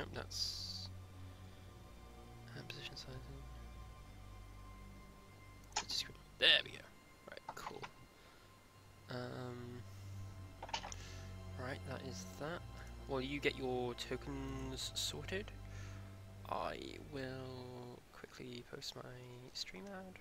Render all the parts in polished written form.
Nope, that's position sizing. There we go. Right, cool. Right, that is that. While you get your tokens sorted, I will quickly post my stream ad.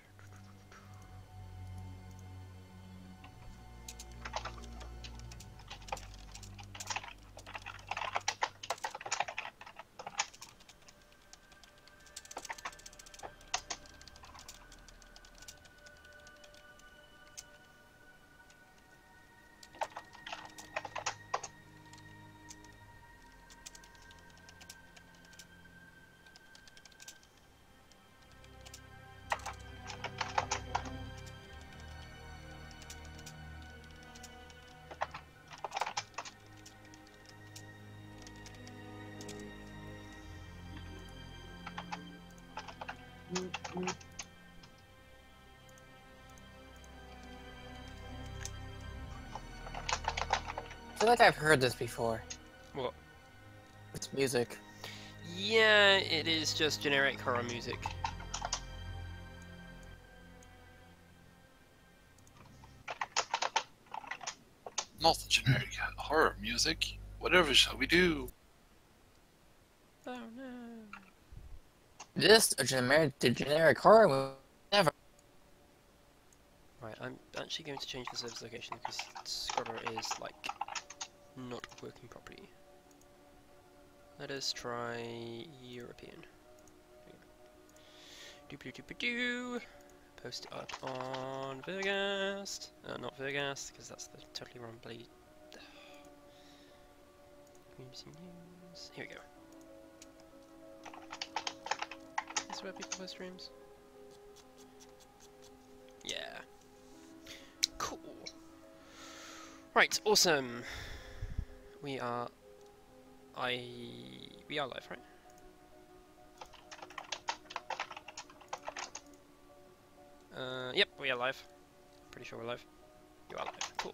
I feel like I've heard this before. What? It's music. Yeah, it is just generic horror music. Not the generic horror music. Whatever shall we do? Oh no. This a generic horror movie? Never. Right, I'm actually going to change the service location because Scrubber is, like, not working properly. Let us try European. Doop-a-doop-a-doo. Post it up on Verghast. Not Verghast, because that's the totally wrong blade. Community news. Here we go. This is where people post streams. Yeah. Cool. Right, awesome. We are live, right? Yep, we are live. Pretty sure we're live. You are live. Cool.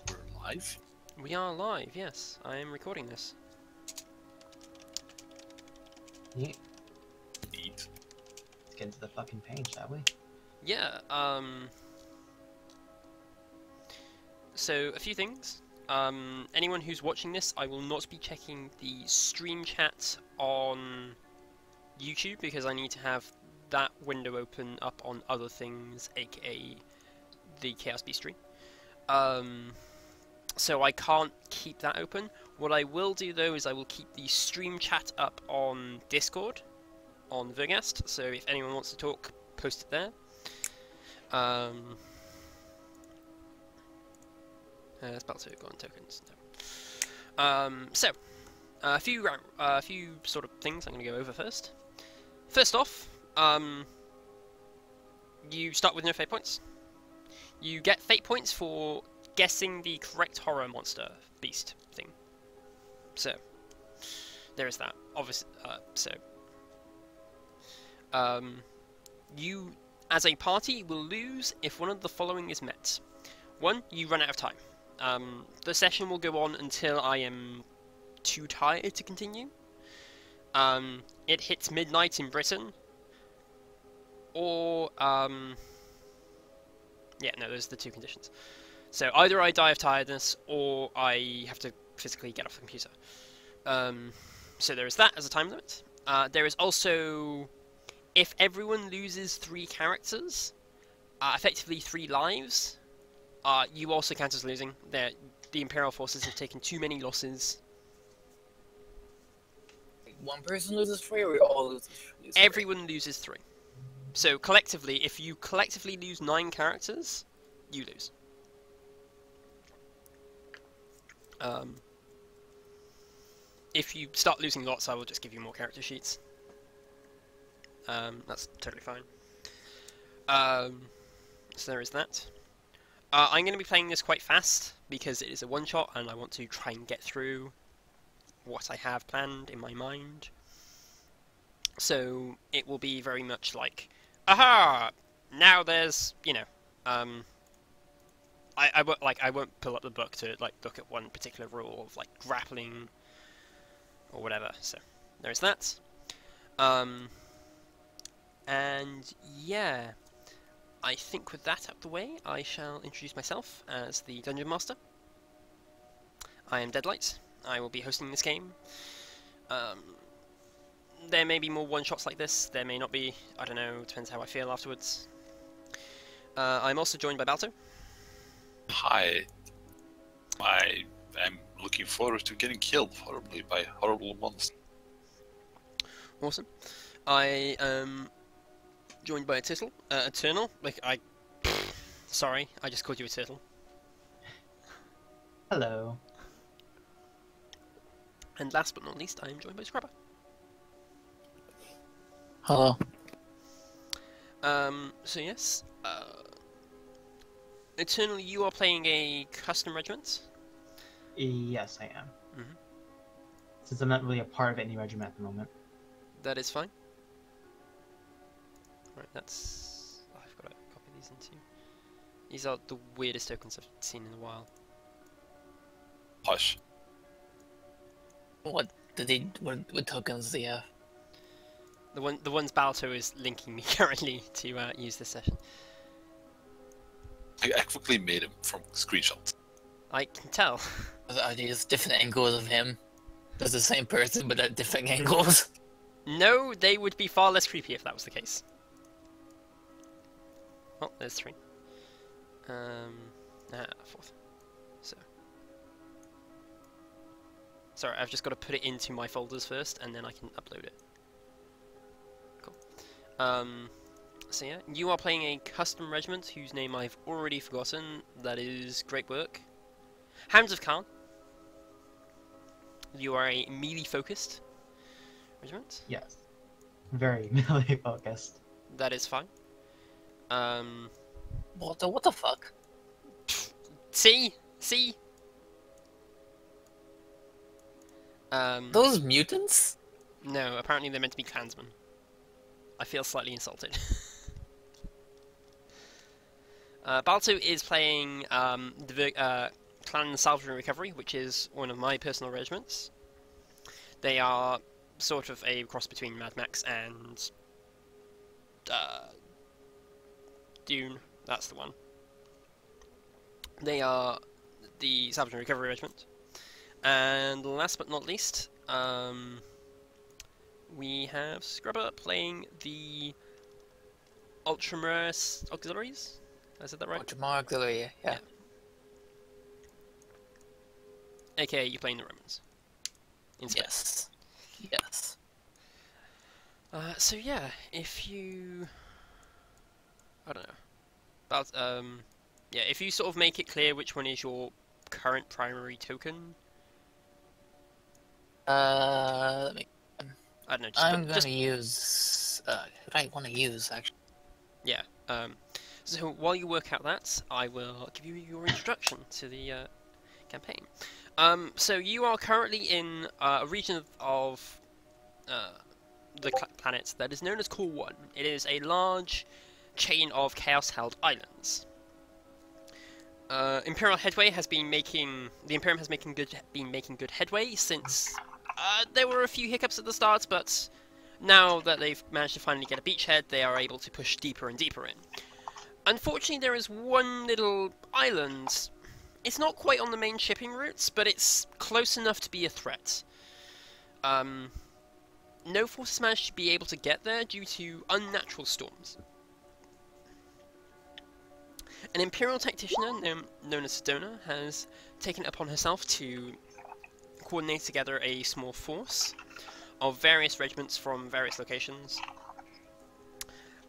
We're live? We are live, yes. I am recording this. Neat. Neat. Let's get into the fucking paint, shall we? Yeah, so a few things. Anyone who's watching this, I will not be checking the stream chat on YouTube because I need to have that window open up on other things, aka the Chaos Beast stream. So I can't keep that open. What I will do though is I will keep the stream chat up on Discord, on Verghast, so if anyone wants to talk, post it there. Spell to go on tokens. No. So a few sort of things I'm going to go over first. First off, you start with no fate points. You get fate points for guessing the correct horror monster beast thing. So there is that. Obviously, you as a party will lose if one of the following is met. 1, you run out of time. The session will go on until I am too tired to continue. It hits midnight in Britain. Or, yeah, no, those are the two conditions. So either I die of tiredness, or I have to physically get off the computer. So there is that as a time limit. There is also, if everyone loses 3 characters, effectively 3 lives, you also count as losing. The Imperial forces have taken too many losses. One person loses 3, or we all lose 3? Everyone loses 3. So collectively, if you collectively lose 9 characters, you lose. If you start losing lots, I will just give you more character sheets. That's totally fine. So there is that. I'm going to be playing this quite fast, because it is a one-shot, and I want to try and get through what I have planned in my mind. So it will be very much like, aha! Now there's, you know, I won't pull up the book to like look at one particular rule of like grappling or whatever. So there's that. And yeah, I think with that out of the way, I shall introduce myself as the Dungeon Master. I am Deadlight. I will be hosting this game. There may be more one-shots like this, there may not be, I don't know, depends how I feel afterwards. I'm also joined by Balto. Hi. I am looking forward to getting killed horribly by horrible monsters. Awesome. I am joined by a turtle. Eternal. Sorry, I just called you a turtle. Hello. And last but not least, I am joined by Scrubber. Hello. So yes, Eternal, you are playing a custom regiment. Yes, I am. Mhm. Since I'm not really a part of any regiment at the moment. That is fine. Right, that's... I've got to copy these into... These are the weirdest tokens I've seen in a while. Hush. What tokens do you have? The ones Balto is linking me currently to use this session. I quickly made him from screenshots. I can tell. Are these different angles of him? There's the same person, but at different angles. No, they would be far less creepy if that was the case. Well, there's 3. Fourth. So. Sorry, I've just got to put it into my folders first, and then I can upload it. Cool. So yeah, you are playing a custom regiment whose name I've already forgotten. That is great work. Hounds of Khan. You are a melee-focused regiment. Yes. Very melee focused. That is fine. What the fuck? See? Those mutants? No, apparently they're meant to be clansmen. I feel slightly insulted. Balto is playing the Clan Salvage and Recovery, which is one of my personal regiments. They are sort of a cross between Mad Max and Dune. That's the one. They are the Salvage and Recovery Regiment. And last but not least, we have Scrubber playing the Ultramarine Auxiliaries. I said that right? Ultramar Auxiliary, yeah. AKA, you're playing the Romans. In space. Yes. So yeah, if you... I don't know. About, yeah, if you sort of make it clear which one is your current primary token... Let me... I don't know, I'm gonna use... what I want to use, actually. Yeah, so while you work out that, I will give you your introduction to the campaign. So you are currently in a region of the planet that is known as Core 1. It is a large chain of chaos-held islands. Imperial headway has been making... The Imperium has been making good headway since there were a few hiccups at the start, but now that they've managed to finally get a beachhead, they are able to push deeper and deeper in. Unfortunately, there is one little island. It's not quite on the main shipping routes, but it's close enough to be a threat. No forces managed to be able to get there due to unnatural storms. An Imperial tactician known as Sedona has taken it upon herself to coordinate together a small force of various regiments from various locations.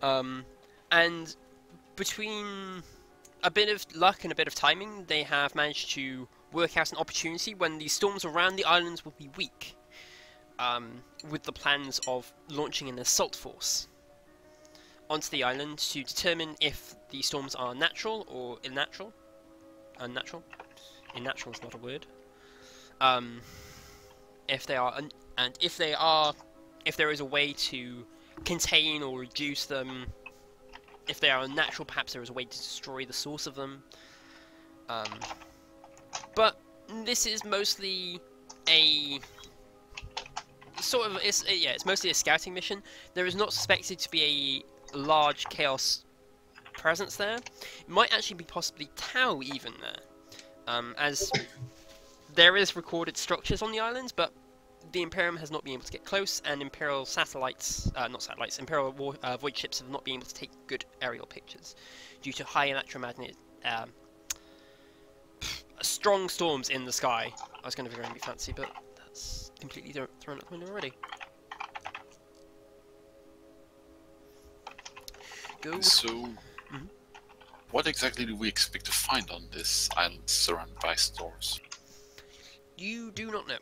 And between a bit of luck and a bit of timing, they have managed to work out an opportunity when the storms around the islands will be weak, with the plans of launching an assault force onto the island to determine if the storms are natural or unnatural. Unnatural? Unnatural is not a word. If they are, and if they are, if there is a way to contain or reduce them. If they are unnatural, perhaps there is a way to destroy the source of them. But this is mostly a sort of it's mostly a scouting mission. There is not suspected to be a large chaos presence there. It might actually be possibly Tau even there, as there is recorded structures on the islands, but the Imperium has not been able to get close, and Imperial satellites, not satellites, Imperial void ships have not been able to take good aerial pictures due to high electromagnetic, strong storms in the sky. I was going to be very fancy, but that's completely thrown out the window already. Go. So, what exactly do we expect to find on this island surrounded by storms? You do not know.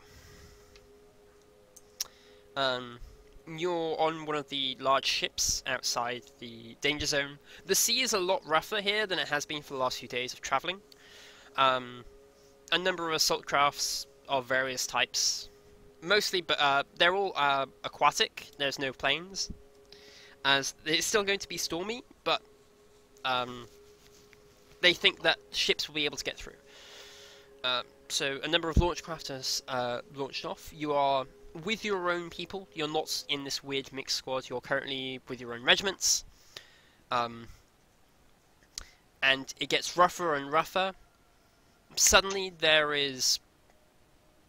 You're on one of the large ships outside the danger zone. The sea is a lot rougher here than it has been for the last few days of travelling. A number of assault crafts of various types, mostly, but they're all aquatic. There's no planes, as it's still going to be stormy, but they think that ships will be able to get through. So a number of launch craft has launched off. You are with your own people. You're not in this weird mixed squad. You're currently with your own regiments. And it gets rougher and rougher. Suddenly there is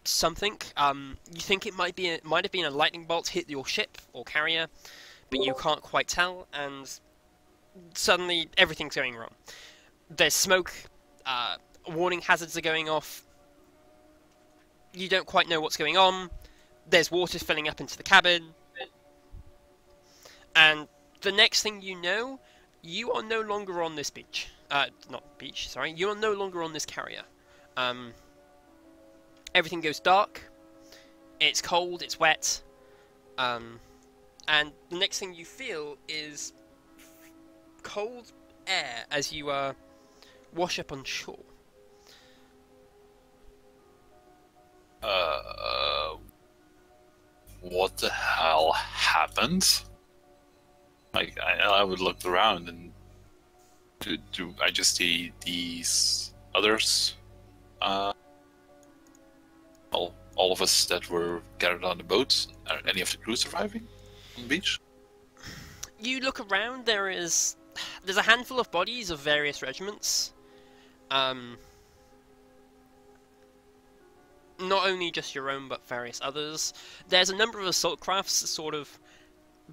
something. You think it might have been a lightning bolt hit your ship or carrier, but you can't quite tell. And suddenly everything's going wrong. There's smoke. Warning hazards are going off. You don't quite know what's going on. There's water filling up into the cabin. And the next thing you know, you are no longer on this beach. Not beach, sorry. You are no longer on this carrier. Everything goes dark. It's cold, it's wet. And the next thing you feel is cold air as you wash up on shore. What the hell happened? Like, I would look around and do I just see these others? All of us that were gathered on the boat. Are any of the crew surviving on the beach? You look around. There's a handful of bodies of various regiments. Not only just your own, but various others. There's a number of assault crafts sort of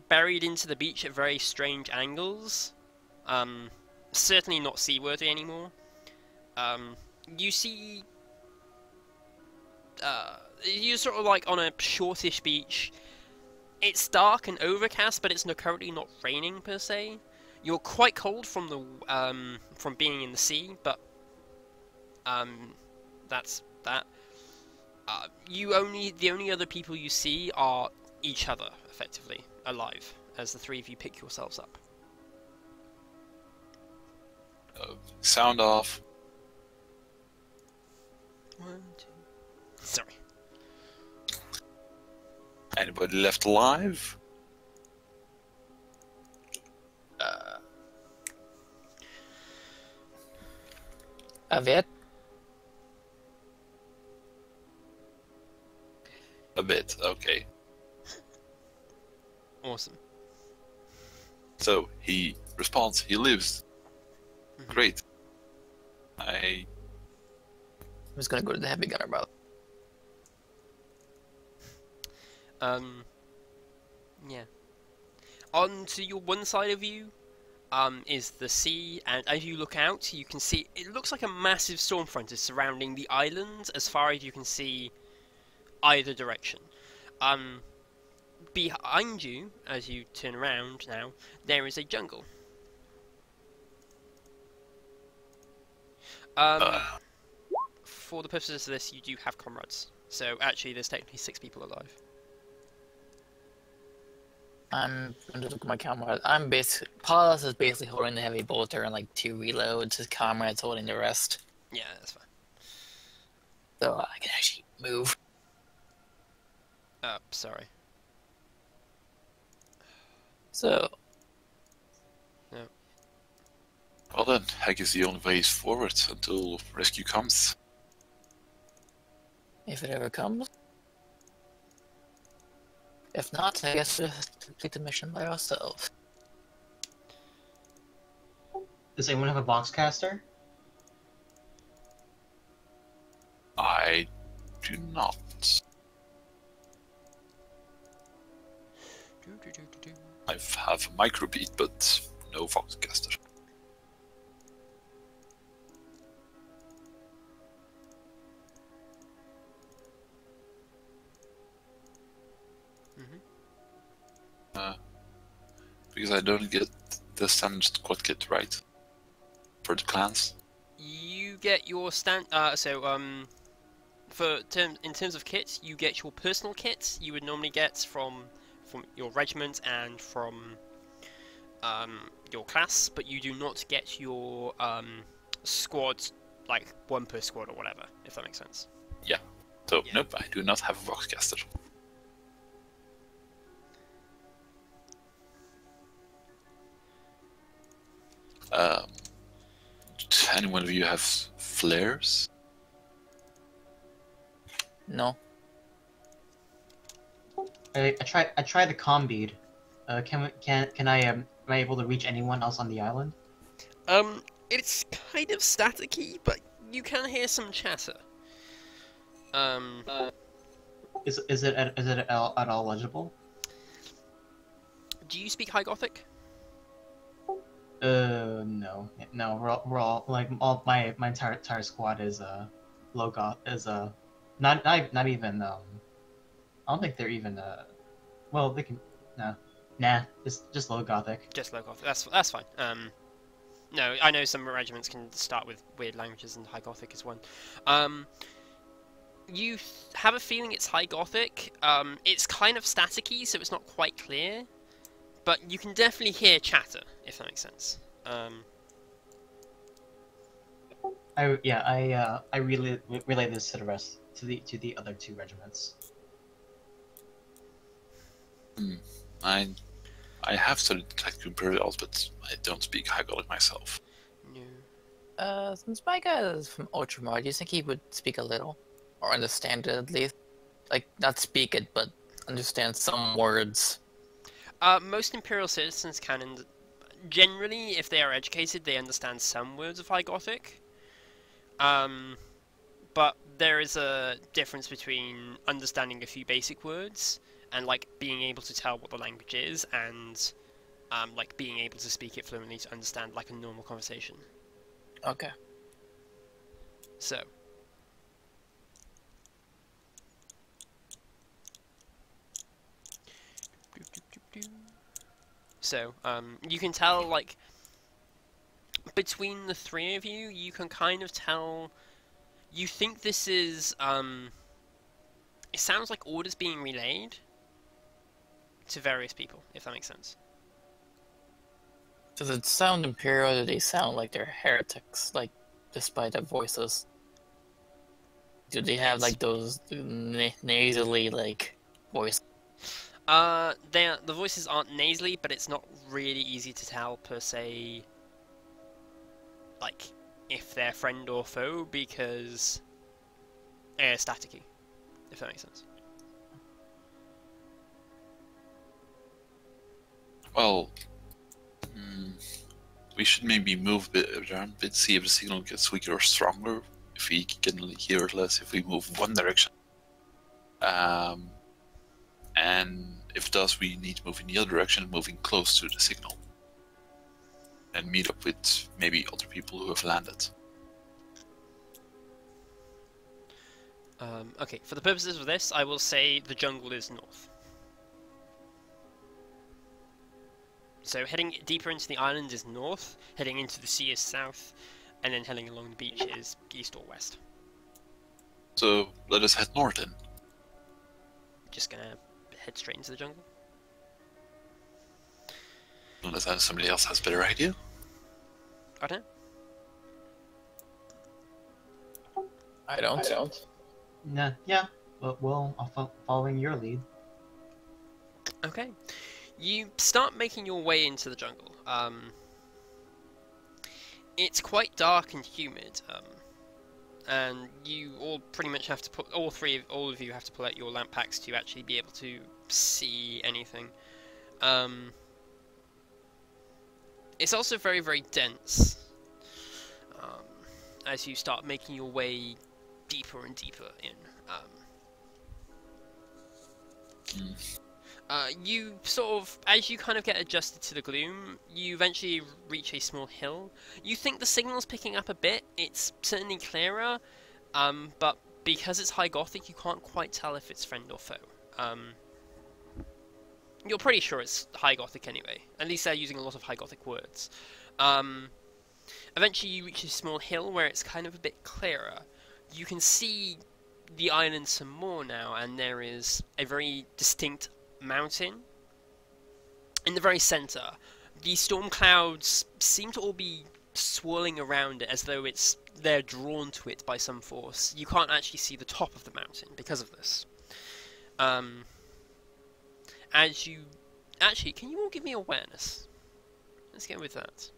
buried into the beach at very strange angles. Certainly not seaworthy anymore. You see... you're sort of like on a shortish beach. It's dark and overcast, but it's currently not raining per se. You're quite cold from the from being in the sea, but that's that. The only other people you see are each other, effectively, alive, as the three of you pick yourselves up. Sound off. 1, 2... Sorry. Anybody left alive? Avet? A bit, okay. Awesome. So, he responds, he lives. Great. I'm just gonna go to the heavy gunner, bro. Yeah. On to your one side of you, is the sea, and as you look out, you can see, it looks like a massive storm front is surrounding the island, as far as you can see either direction. Behind you, as you turn around now, there is a jungle. For the purposes of this, you do have comrades. So actually, there's technically 6 people alive. I'm going to look at my comrade. Paulus is basically holding the heavy bolter and like 2 reloads. His comrade's holding the rest. Yeah, that's fine. So I can actually move. Sorry. So. No. Well then, I guess the only way is forward until rescue comes. If it ever comes. If not, I guess we'll complete the mission by ourselves. Does anyone have a box caster? I do not. I have a microbeat, but no Voxcaster. Because I don't get the standard squad kit, right? For the clans. You get your in terms of kits, you get your personal kits you would normally get from your regiment and from your class, but you do not get your squad, like one per squad or whatever, if that makes sense. Yeah. So Yeah. nope, I do not have a Voxcaster. Do any one of you have flares? No. I tried the comm bead. Can I am I able to reach anyone else on the island? It's kind of staticky, but you can hear some chatter. Is it at all legible? Do you speak High Gothic? No. We're all like my entire squad is low goth is not even I don't think they're even well they can it's just low gothic. Just low Gothic. That's fine. No, I know some regiments can start with weird languages, and High Gothic is one. You have a feeling it's High Gothic. It's kind of staticky, so it's not quite clear, but you can definitely hear chatter, if that makes sense. I relay this to the rest to the other two regiments. I have studied Galactic Imperials, but I don't speak High Gothic myself. No. Since my guy is from Ultramar, do you think he would speak a little? Or understand it at least? Like, not speak it, but understand some words. Most Imperial citizens can, generally, if they are educated, they understand some words of High Gothic. But there is a difference between understanding a few basic words and like being able to tell what the language is, and like being able to speak it fluently to understand like a normal conversation. Okay. So. So, you can tell, like, between the three of you, you can kind of tell, you think this is, it sounds like orders being relayed to various people, if that makes sense. Does it sound Imperial, or do they sound like they're heretics, like, despite their voices? Do they have, like, those nasally, like, voices? The voices aren't nasally, but it's not really easy to tell, per se, like, if they're friend or foe, because they're staticky, if that makes sense. Well, we should maybe move a bit around a bit, see if the signal gets weaker or stronger, if we can hear less, if we move one direction. And if it does, we need to move in the other direction, moving close to the signal. And meet up with maybe other people who have landed. Okay, for the purposes of this, I will say the jungle is north. So heading deeper into the island is north, heading into the sea is south, and then heading along the beach is east or west. So let us head north then. Just gonna head straight into the jungle. Unless somebody else has a better idea. I don't know. I don't. Nah, yeah. Well, following your lead. Okay. You start making your way into the jungle. It's quite dark and humid, and you all pretty much have to put all of you have to pull out your lamp packs to actually be able to see anything. It's also very, very dense. As you start making your way deeper and deeper in. You sort of, as you kind of get adjusted to the gloom, you eventually reach a small hill. You think the signal's picking up a bit, it's certainly clearer, but because it's High Gothic, you can't quite tell if it's friend or foe. You're pretty sure it's High Gothic anyway, at least they're using a lot of High Gothic words. Eventually you reach a small hill where it's kind of a bit clearer. You can see the island some more now, and there is a very distinct mountain in the very center. The storm clouds seem to all be swirling around it as though they're drawn to it by some force. You can't actually see the top of the mountain because of this. As you actually, can you all give me awareness? Let's get with that.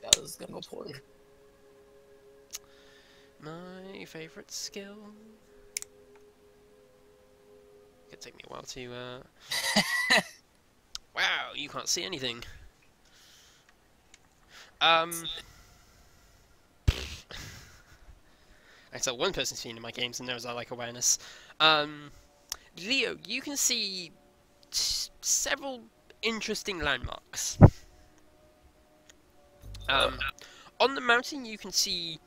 Yeah, this is gonna go poorly. My favorite skill. Could take me a while to. Wow, you can't see anything. I tell one person's seen in my games and knows I like awareness. Leo, you can see several interesting landmarks. On the mountain, you can see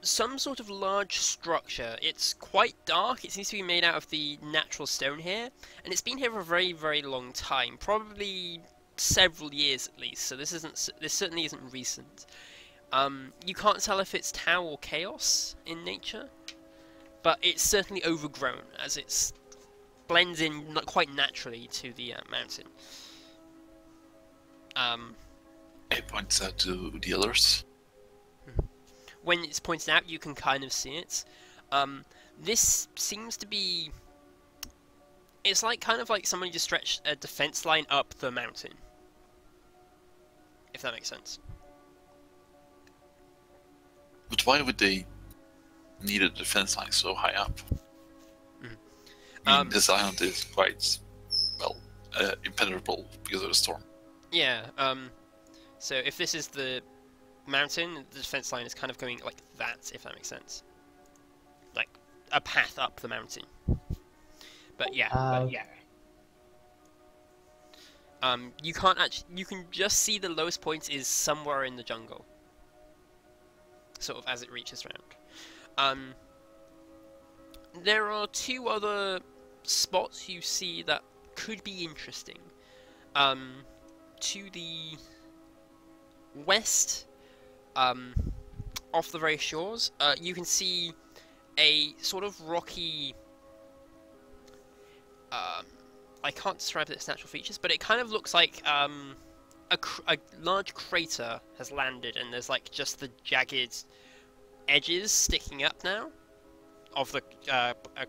some sort of large structure. It's quite dark. It seems to be made out of the natural stone here, and it's been here for a very, very long time, probably several years at least. So this certainly isn't recent. You can't tell if it's Tau or Chaos in nature, but it's certainly overgrown as it blends in not quite naturally to the mountain. It points out to the others. When it's pointed out, you can kind of see it. This seems to be... It's like kind of like somebody just stretched a defense line up the mountain. If that makes sense. But why would they need a defense line so high up? I mean, this island is quite, well, impenetrable because of the storm. Yeah, so if this is the mountain, the defense line is kind of going like that, if that makes sense. Like a path up the mountain. But yeah, you can't actually. You can just see the lowest point is somewhere in the jungle, sort of as it reaches round. There are two other spots you see that could be interesting. To the west, off the very shores, you can see a sort of rocky. I can't describe its natural features, but it kind of looks like a large crater has landed, and there's like just the jagged edges sticking up now of the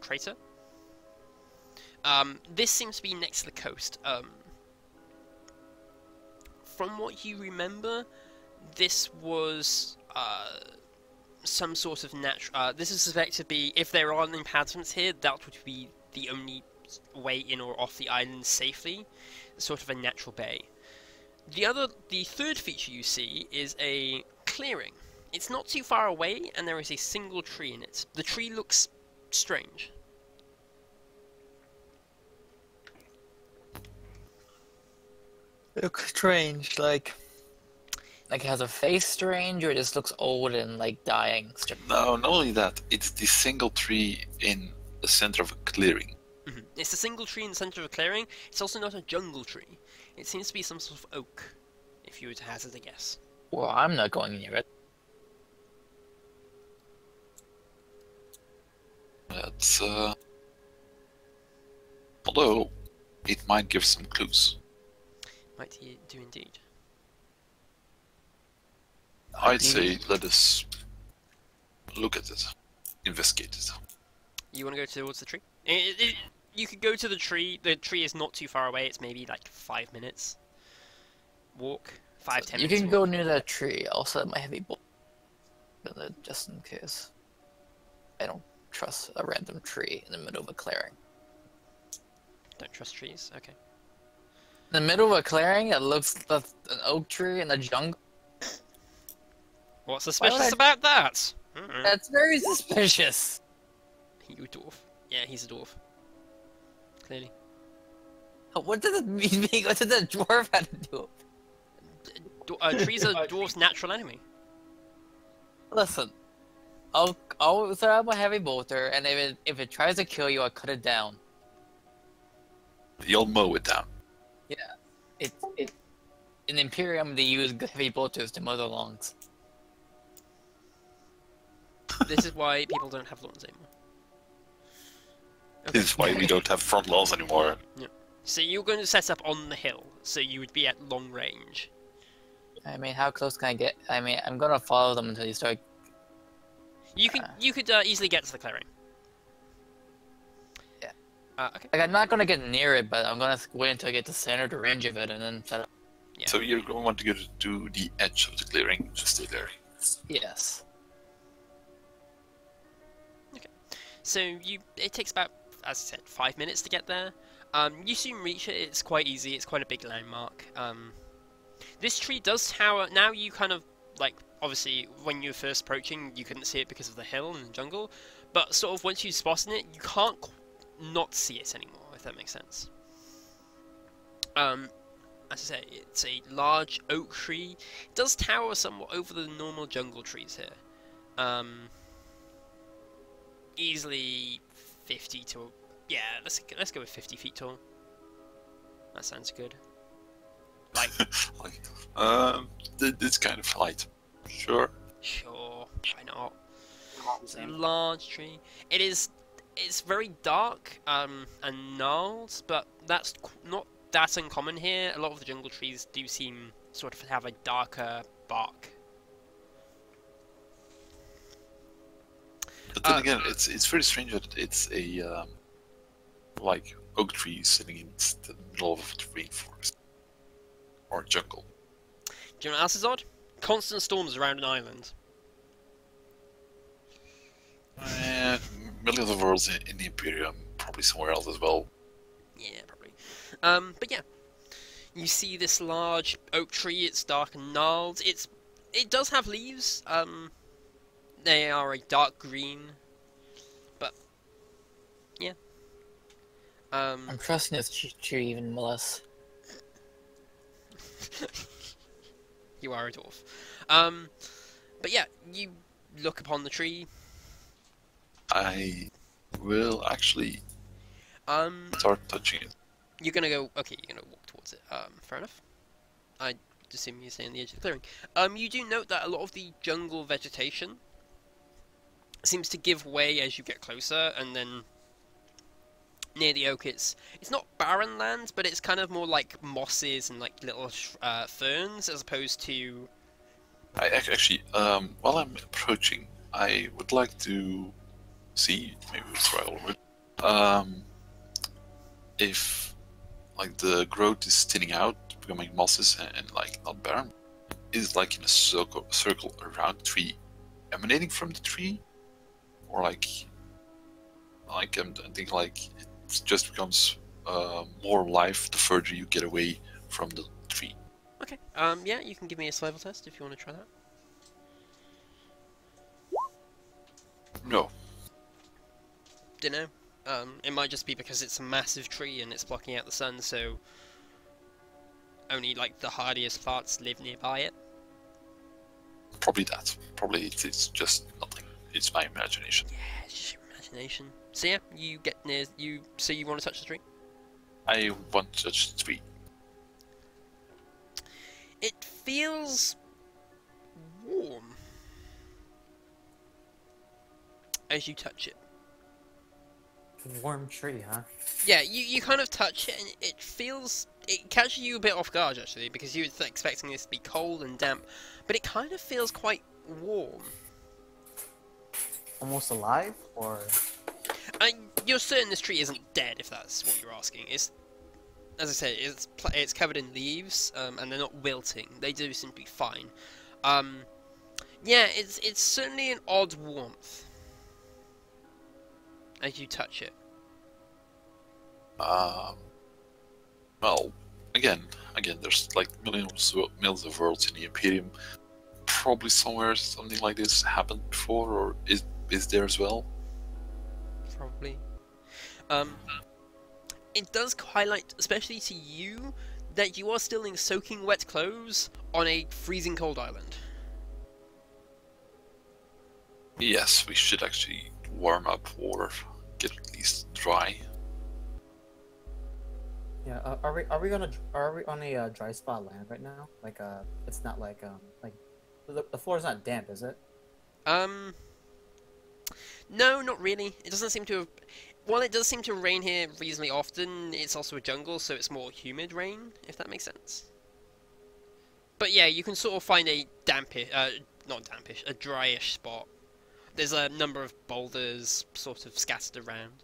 crater. This seems to be next to the coast. From what you remember, this was some sort of natural. This is suspected to be, if there are inhabitants here, that would be the only way in or off the island safely, sort of a natural bay. The third feature you see is a clearing. It's not too far away, and there is a single tree in it. The tree looks strange. Looks strange, like it has a face strange, or it just looks old and like dying. No, not only that, it's the single tree in the center of a clearing. It's a single tree in the center of a clearing. It's also not a jungle tree. It seems to be some sort of oak, if you were to hazard a guess. Well, I'm not going near it. That's although it might give some clues. Might he do indeed. I'd say let us look at it, investigate it. You want to go towards the tree? You could go to the tree. The tree is not too far away. It's maybe like 5 minutes walk. 5-10 minutes. You can walk. go near that tree. I'll set my heavy bolt just in case. I don't trust a random tree in the middle of a clearing. Don't trust trees. Okay. In the middle of a clearing, it looks like an oak tree in the jungle. What's Why would suspicious about that? That's very suspicious. You dwarf. Yeah, he's a dwarf. Clearly. What does it mean? What did the dwarf have to do? Trees are dwarf's natural enemy. Listen, I'll set up a heavy bolter, and if it tries to kill you, I'll cut it down. You'll mow it down. Yeah, in Imperium they use heavy bolters to mow the lawns. This is why people don't have lawns anymore. Okay. This is why we don't have front lawns anymore. So you're going to set up on the hill, so you would be at long range. I mean, how close can I get? I mean, I'm gonna follow them until you start. You could easily get to the clearing. Yeah. Okay. Like, I'm not gonna get near it, but I'm gonna wait until I get the center, the range of it, and then set up. Yeah. So you're going to want to go to the edge of the clearing. Just stay there. Yes. So it takes about, as I said, 5 minutes to get there. You soon reach it. It's quite easy. It's quite a big landmark. This tree does tower. Now you kind of like, obviously when you were first approaching, you couldn't see it because of the hill and the jungle. But sort of once you spotted it, you can't not see it anymore. If that makes sense. As I say, it's a large oak tree. It does tower somewhat over the normal jungle trees here. Easily 50 to... Yeah, let's go with 50 feet tall. That sounds good. Like... It's kind of light. Sure. Sure, why not? It's a large tree. It's very dark, and gnarled, but that's not that uncommon here. A lot of the jungle trees do seem sort of have a darker bark. But then again, it's very strange that it's a like oak tree sitting in the middle of the rainforest or jungle. Do you know what else is odd? Constant storms around an island. Millions of worlds in the Imperium, probably somewhere else as well. Yeah, probably. But yeah, you see this large oak tree. It's dark and gnarled. It does have leaves. They are a dark green, but yeah. I'm trusting this tree even less. You are a dwarf. But yeah, you look upon the tree. I will actually start touching it. You're gonna go. Okay, you're gonna walk towards it. Fair enough. I assume you stay on the edge of the clearing. You do note that a lot of the jungle vegetation seems to give way as you get closer, and then near the oak, it's not barren land, but it's kind of more like mosses and like little ferns, as opposed to. I actually, while I'm approaching, I would like to see, maybe we'll try already, if like the growth is thinning out, becoming mosses and like not barren, is like in a circle around the tree, emanating from the tree, or like I'm thinking like it just becomes more life the further you get away from the tree. Okay. Yeah, you can give me a survival test if you want to try that. No. Dunno. It might just be because it's a massive tree and it's blocking out the sun, so only like the hardiest parts live nearby it. Probably that. Probably it's just nothing. It's my imagination. Yeah, it's just your imagination. So yeah, you get near so you want to touch the tree? I want to touch the tree. It feels warm as you touch it. Warm tree, huh? Yeah, you kind of touch it and it catches you a bit off guard actually, because you were expecting this to be cold and damp, but it kind of feels quite warm. Almost alive, or? You're certain this tree isn't dead, if that's what you're asking. It's, as I say, it's covered in leaves, and they're not wilting. They do seem to be fine. Yeah, it's certainly an odd warmth as you touch it. Well, again, there's like millions of worlds in the Imperium. Probably somewhere something like this happened before, or is there as well? Probably. It does highlight, especially to you, that you are still in soaking wet clothes on a freezing cold island. Yes, we should actually warm up or get at least dry. Yeah. Are we on a dry spot land right now? Like it's not like the floor's not damp, is it? No, not really. It doesn't seem to have... While it does seem to rain here reasonably often, it's also a jungle, so it's more humid rain, if that makes sense. But yeah, you can sort of find a dampish... not dampish, a dryish spot. There's a number of boulders sort of scattered around.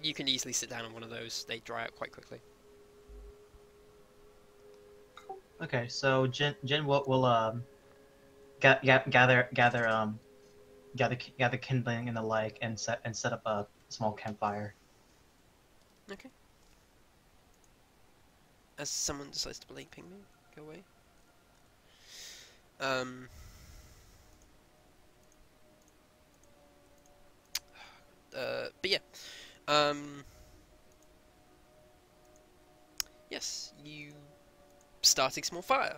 You can easily sit down on one of those. They dry out quite quickly. Okay, so Jin will gather kindling and the like, and set up a small campfire. Okay. As someone decides to play ping me, go away. But yeah. Yes, you starting small fire.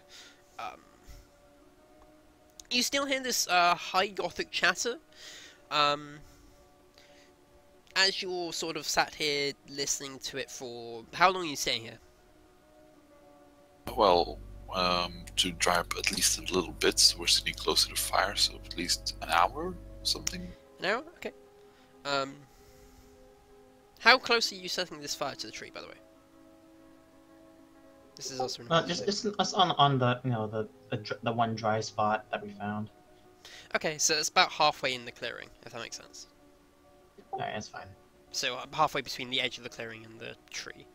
You still hear this high gothic chatter. As you're sort of sat here listening to it for... How long are you staying here? Well, to dry up at least a little bit, so we're sitting close to the fire, so at least an hour or something. An hour? Okay. How close are you setting this fire to the tree, by the way? This is also Just on the the one dry spot that we found. Okay, so it's about halfway in the clearing, if that makes sense. Alright, that's fine. So halfway between the edge of the clearing and the tree.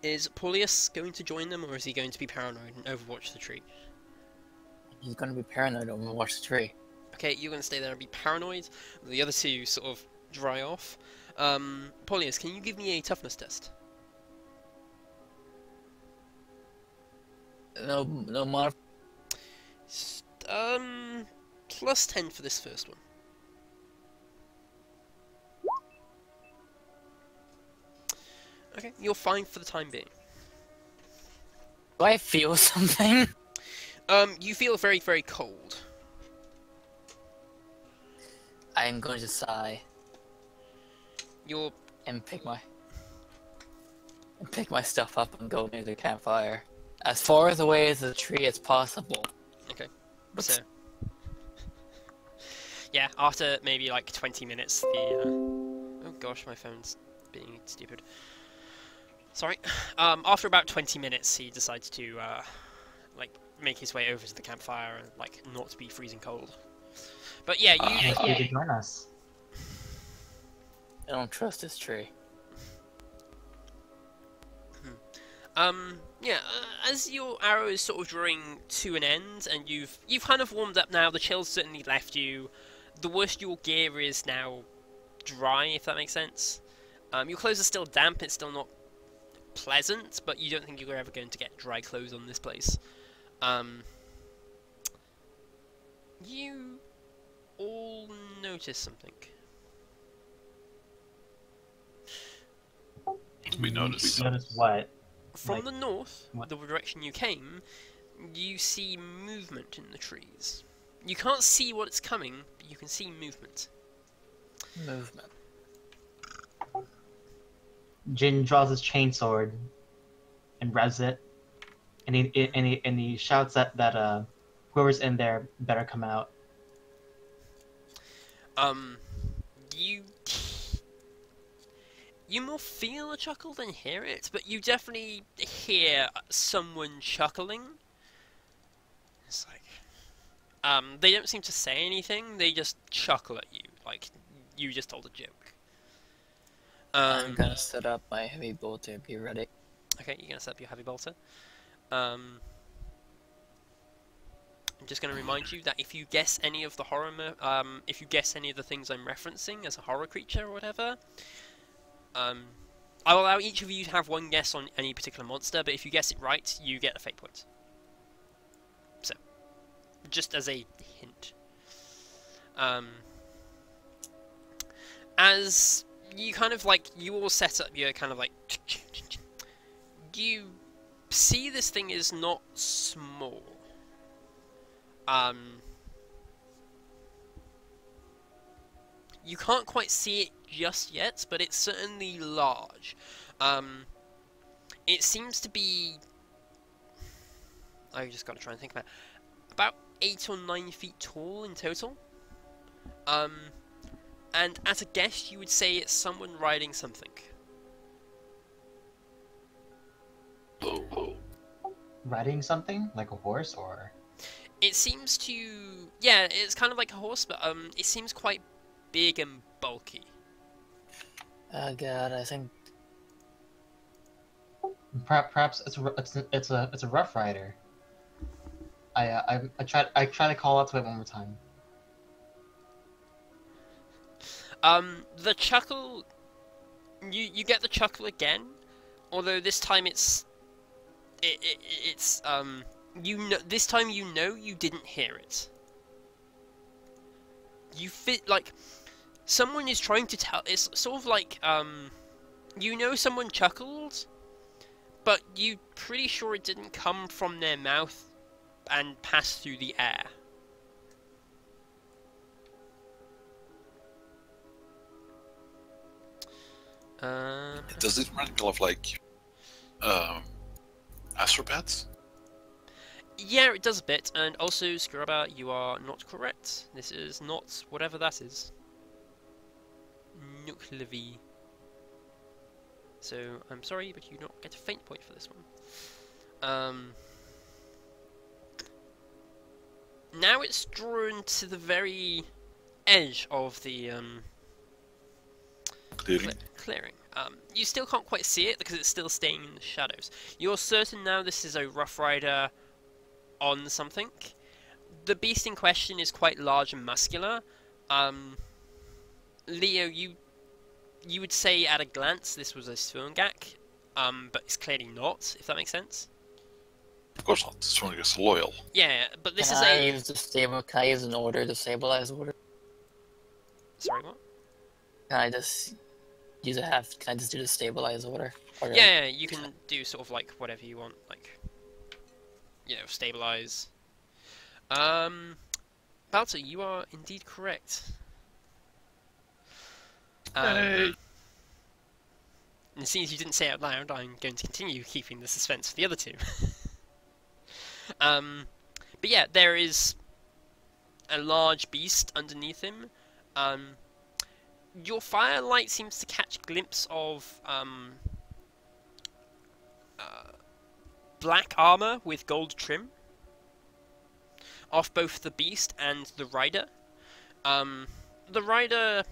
Is Paulius going to join them, or is he going to be paranoid and overwatch the tree? He's gonna be paranoid and watch the tree. Okay, you're going to stay there and be paranoid. The other two sort of dry off. Paulius, can you give me a toughness test? No mod. Plus 10 for this first one. Okay, you're fine for the time being. Do I feel something? You feel very, very cold. I am going to sigh You're... and pick my stuff up and go near the campfire, as far away as the tree as possible. Okay, so... Yeah, after maybe like 20 minutes, the... Oh gosh, my phone's being stupid. Sorry. After about 20 minutes, he decides to, like, make his way over to the campfire and, like, not be freezing cold. But yeah, You could join us. I don't trust this tree. Yeah, as your arrow is sort of drawing to an end, and you've kind of warmed up now, the chill's certainly left you. The worst your gear is now dry, if that makes sense. Your clothes are still damp, it's still not pleasant, but you don't think you're ever going to get dry clothes on this place. You all notice something. We noticed. Notice what? From Like, the north, what? the direction you came, you see movement in the trees. You can't see what's coming, but you can see movement. Movement. Jin draws his chainsword and revs it, and he shouts that whoever's in there better come out. You more feel a chuckle than hear it, but you definitely hear someone chuckling. It's like, they don't seem to say anything, they just chuckle at you, like you just told a joke. I'm gonna set up my heavy bolter and be ready. Okay, you're gonna set up your heavy bolter. I'm just gonna remind you that if you guess any of the if you guess any of the things I'm referencing as a horror creature or whatever, I'll allow each of you to have one guess on any particular monster, but if you guess it right, you get a fate point. So, just as a hint. As you kind of like, you all set up your kind of like, you see this thing is not small. You can't quite see it just yet, but it's certainly large. It seems to be... I just got to try and think about 8 or 9 feet tall in total. And at a guess, you would say it's someone riding something. Riding something like a horse, or It seems to... Yeah, it's kind of like a horse, but it seems quite big and bulky. Oh god, I think perhaps it's a rough rider. I try to call out to it one more time. The chuckle... You get the chuckle again, although this time it's you know, this time you know you didn't hear it. You fit like someone is trying to tell. It's sort of like you know someone chuckled, but you pretty sure it didn't come from their mouth and pass through the air. Does it remind me of like astropaths? Yeah, it does a bit, and also, Scaraba, you are not correct. This is not whatever that is. Nuclevi. So, I'm sorry, but you do not get a faint point for this one. Now it's drawn to the very edge of the clearing. You still can't quite see it because it's still staying in the shadows. You're certain now this is a Rough Rider on something. The beast in question is quite large and muscular. Leo, you would say at a glance this was a Svungak, but it's clearly not, if that makes sense. Of course not. Swimming is loyal. Yeah, but this can is I a... use the stable? Can I use an order to stabilize order? Sorry, what? Can I just use a half? Can I just do the stabilize order? Or Yeah, you can do sort of like whatever you want, like, you know, stabilize. Balto, you are indeed correct. Hey. And seeing as you didn't say it out loud, I'm going to continue keeping the suspense for the other two. But yeah, there is a large beast underneath him. Your firelight seems to catch a glimpse of black armor with gold trim off both the beast and the rider. The rider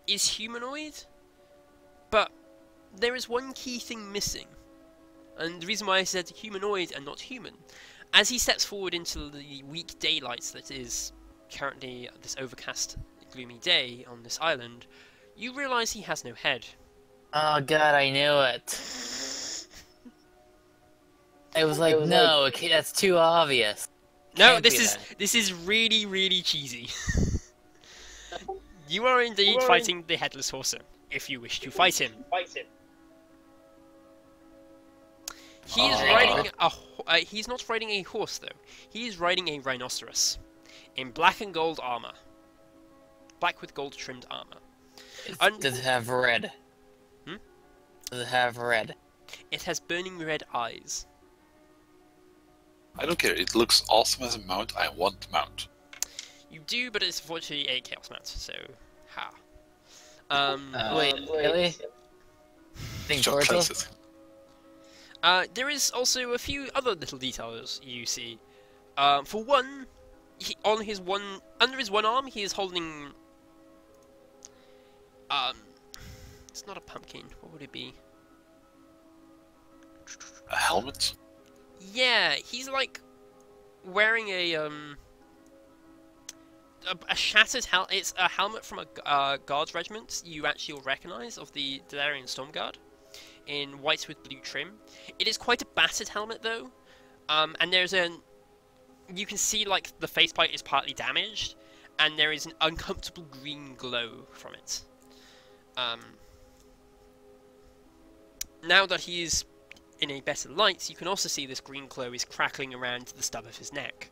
is humanoid, but there is one key thing missing. And the reason why I said humanoid and not human, as he steps forward into the weak daylight that is currently this overcast, gloomy day on this island, you realise he has no head. Oh god, I knew it. I was like, no, okay, that's too obvious. No, Can't be this is really, really cheesy. You are indeed fighting the Headless Horseman, if you wish to fight him. He is riding a... he's not riding a horse, though. He is riding a rhinoceros. In black and gold armor. Black with gold trimmed armor. Does it have red? Hmm? Does it have red? It has burning red eyes. I don't care. It looks awesome as a mount. I want the mount. You do, but it's unfortunately a chaos mount, so... Ha. Wait, really? Think Just Tortle? close it. There is also a few other little details you see. For one, under his one arm, he is holding... it's not a pumpkin. What would it be? A helmet? Yeah, he's like wearing a shattered helmet. It's a helmet from a guards regiment you actually will recognize of the Dalarian Storm Guard. in white with blue trim. It is quite a battered helmet though, and there's you can see like the faceplate is partly damaged, and there is an uncomfortable green glow from it. Now that he is in a better light, you can also see this green glow is crackling around the stub of his neck.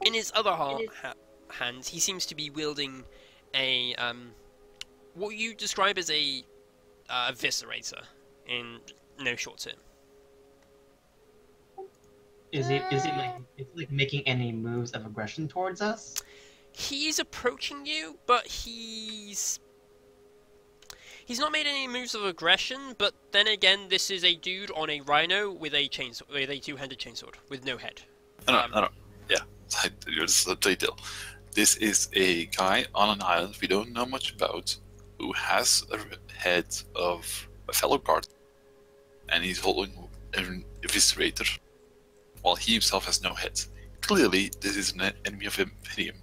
In his other hand, he seems to be wielding a what you describe as a eviscerator in no short term. Is he like making any moves of aggression towards us? He's approaching you, but he's not made any moves of aggression. But then again, this is a dude on a rhino with a chainsaw, with a two-handed chainsword with no head. No. Yeah, it's a detail. This is a guy on an island we don't know much about, who has a head of a fellow guard, and he's holding an eviscerator, while he himself has no head. Clearly, this is an enemy of Imperium.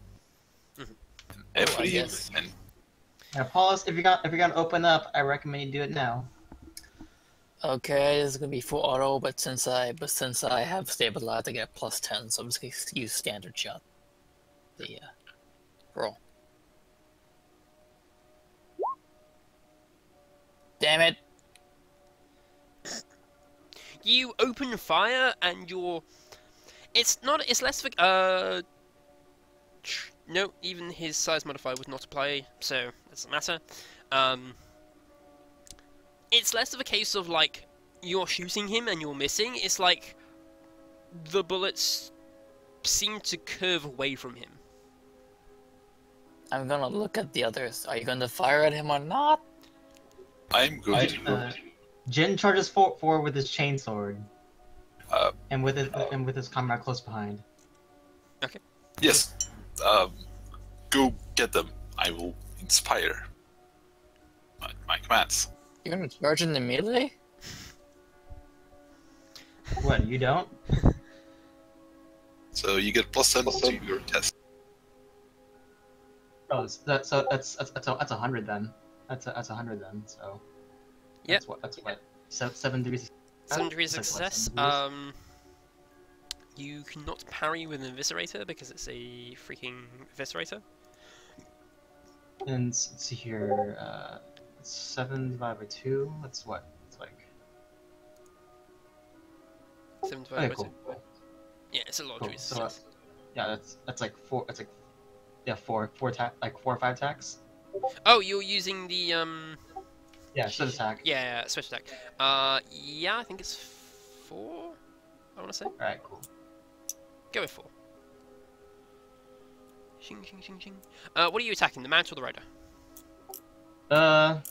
I guess. And Now, Paulus, if you're gonna open up, I recommend you do it now. Okay, this is gonna be full auto, but since I have stabilized, I get +10, so I'm just gonna use standard shot. The roll. Damn it! You open fire, and it's less of no, even his size modifier would not apply, so it doesn't matter. It's less of a case of like you're shooting him and you're missing. It's like the bullets seem to curve away from him. I'm gonna look at the others. Are you gonna fire at him or not? I'm going to. Jin charges forward with his chainsword, Uh, and with his comrade close behind. Yes. Go get them. I will inspire my commands. You're gonna charge in the melee? What, you don't? So you get +10 to your test. Oh, that's 100 then. That's 100 then. So. Yep. That's what. 7 degrees. 7 degrees of That's like what, success. 7 degrees? You cannot parry with an eviscerator because it's a freaking eviscerator. And let's see here. 7 divided by 2. That's what? It's like. 7 divided by cool. 2. Yeah, it's a lot of Cool. degrees. So yeah, that's like 4. That's like four like 4 or 5 attacks. Oh, you're using the Yeah, sword attack. yeah, special attack. Yeah, I think it's 4. I want to say. All right, cool. Go with 4. Shing, shing, shing, shing. What are you attacking? The mount or the rider? I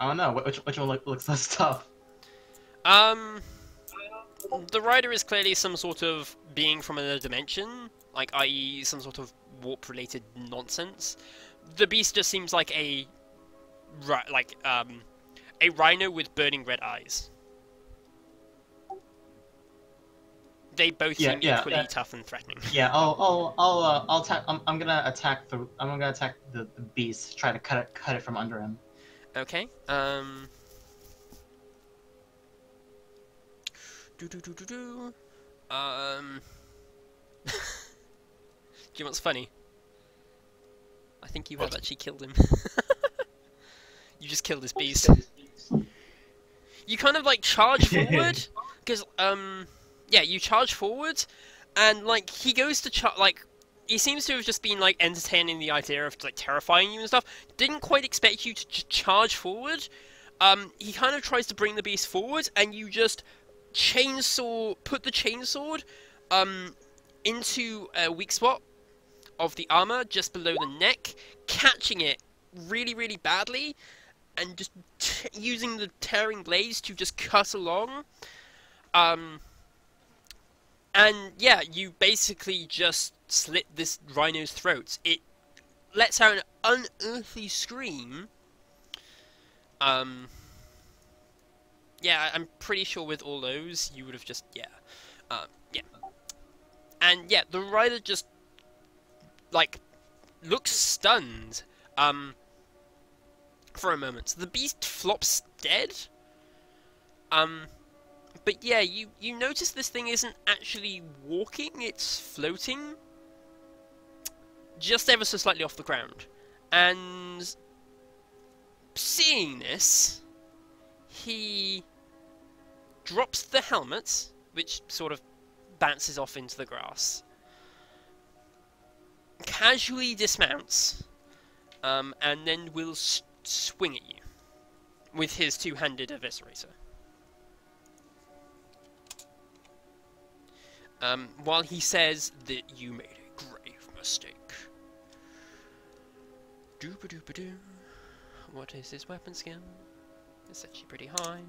don't know. Which one looks less tough? The rider is clearly some sort of being from another dimension, like i.e. some sort of warp-related nonsense. The beast just seems like a rhino with burning red eyes. They both seem equally tough and threatening. Yeah, I'll attack. I'm gonna attack the beast. Try to cut it from under him. Okay. Do. Do you know what's funny? I think you have actually killed him. You just killed this beast. You kind of like charge forward, because yeah, you charge forward, and like he goes to he seems to have just been like entertaining the idea of like terrifying you and stuff. Didn't quite expect you to charge forward. He kind of tries to bring the beast forward, and you just put the chainsword into a weak spot of the armor just below the neck, catching it really, really badly, and just using the tearing blades to just cut along. And yeah, you basically just slit this rhino's throat. It lets out an unearthly scream. Yeah, I'm pretty sure with all those, you would have just, yeah. Yeah. And yeah, the rider just, like, looks stunned. for a moment. The beast flops dead. But yeah, you notice this thing isn't actually walking, it's floating. Just ever so slightly off the ground. And seeing this, he drops the helmet, which sort of bounces off into the grass. Casually dismounts, and then will swing at you with his two-handed eviscerator. While he says that you made a grave mistake. Doo-ba-doo-ba-doo. What is his weapon skill? It's actually pretty high.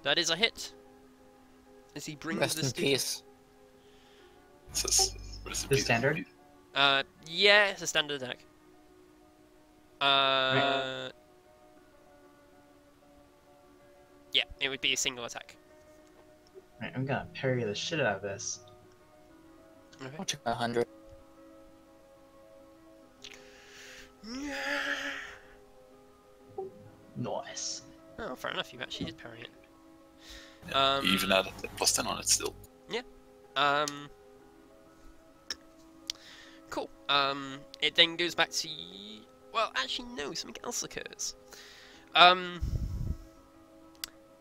That is a hit. As he brings Rest this in peace. It says, The standard? Yeah, it's a standard attack. Yeah, it would be a single attack. Right, I'm gonna parry the shit out of this. Okay. I'll check 100. Nice. Oh, fair enough. You actually did parry it. Yeah, you even added the +10 on it still. Cool. It then goes back to... Well, actually, no. Something else occurs.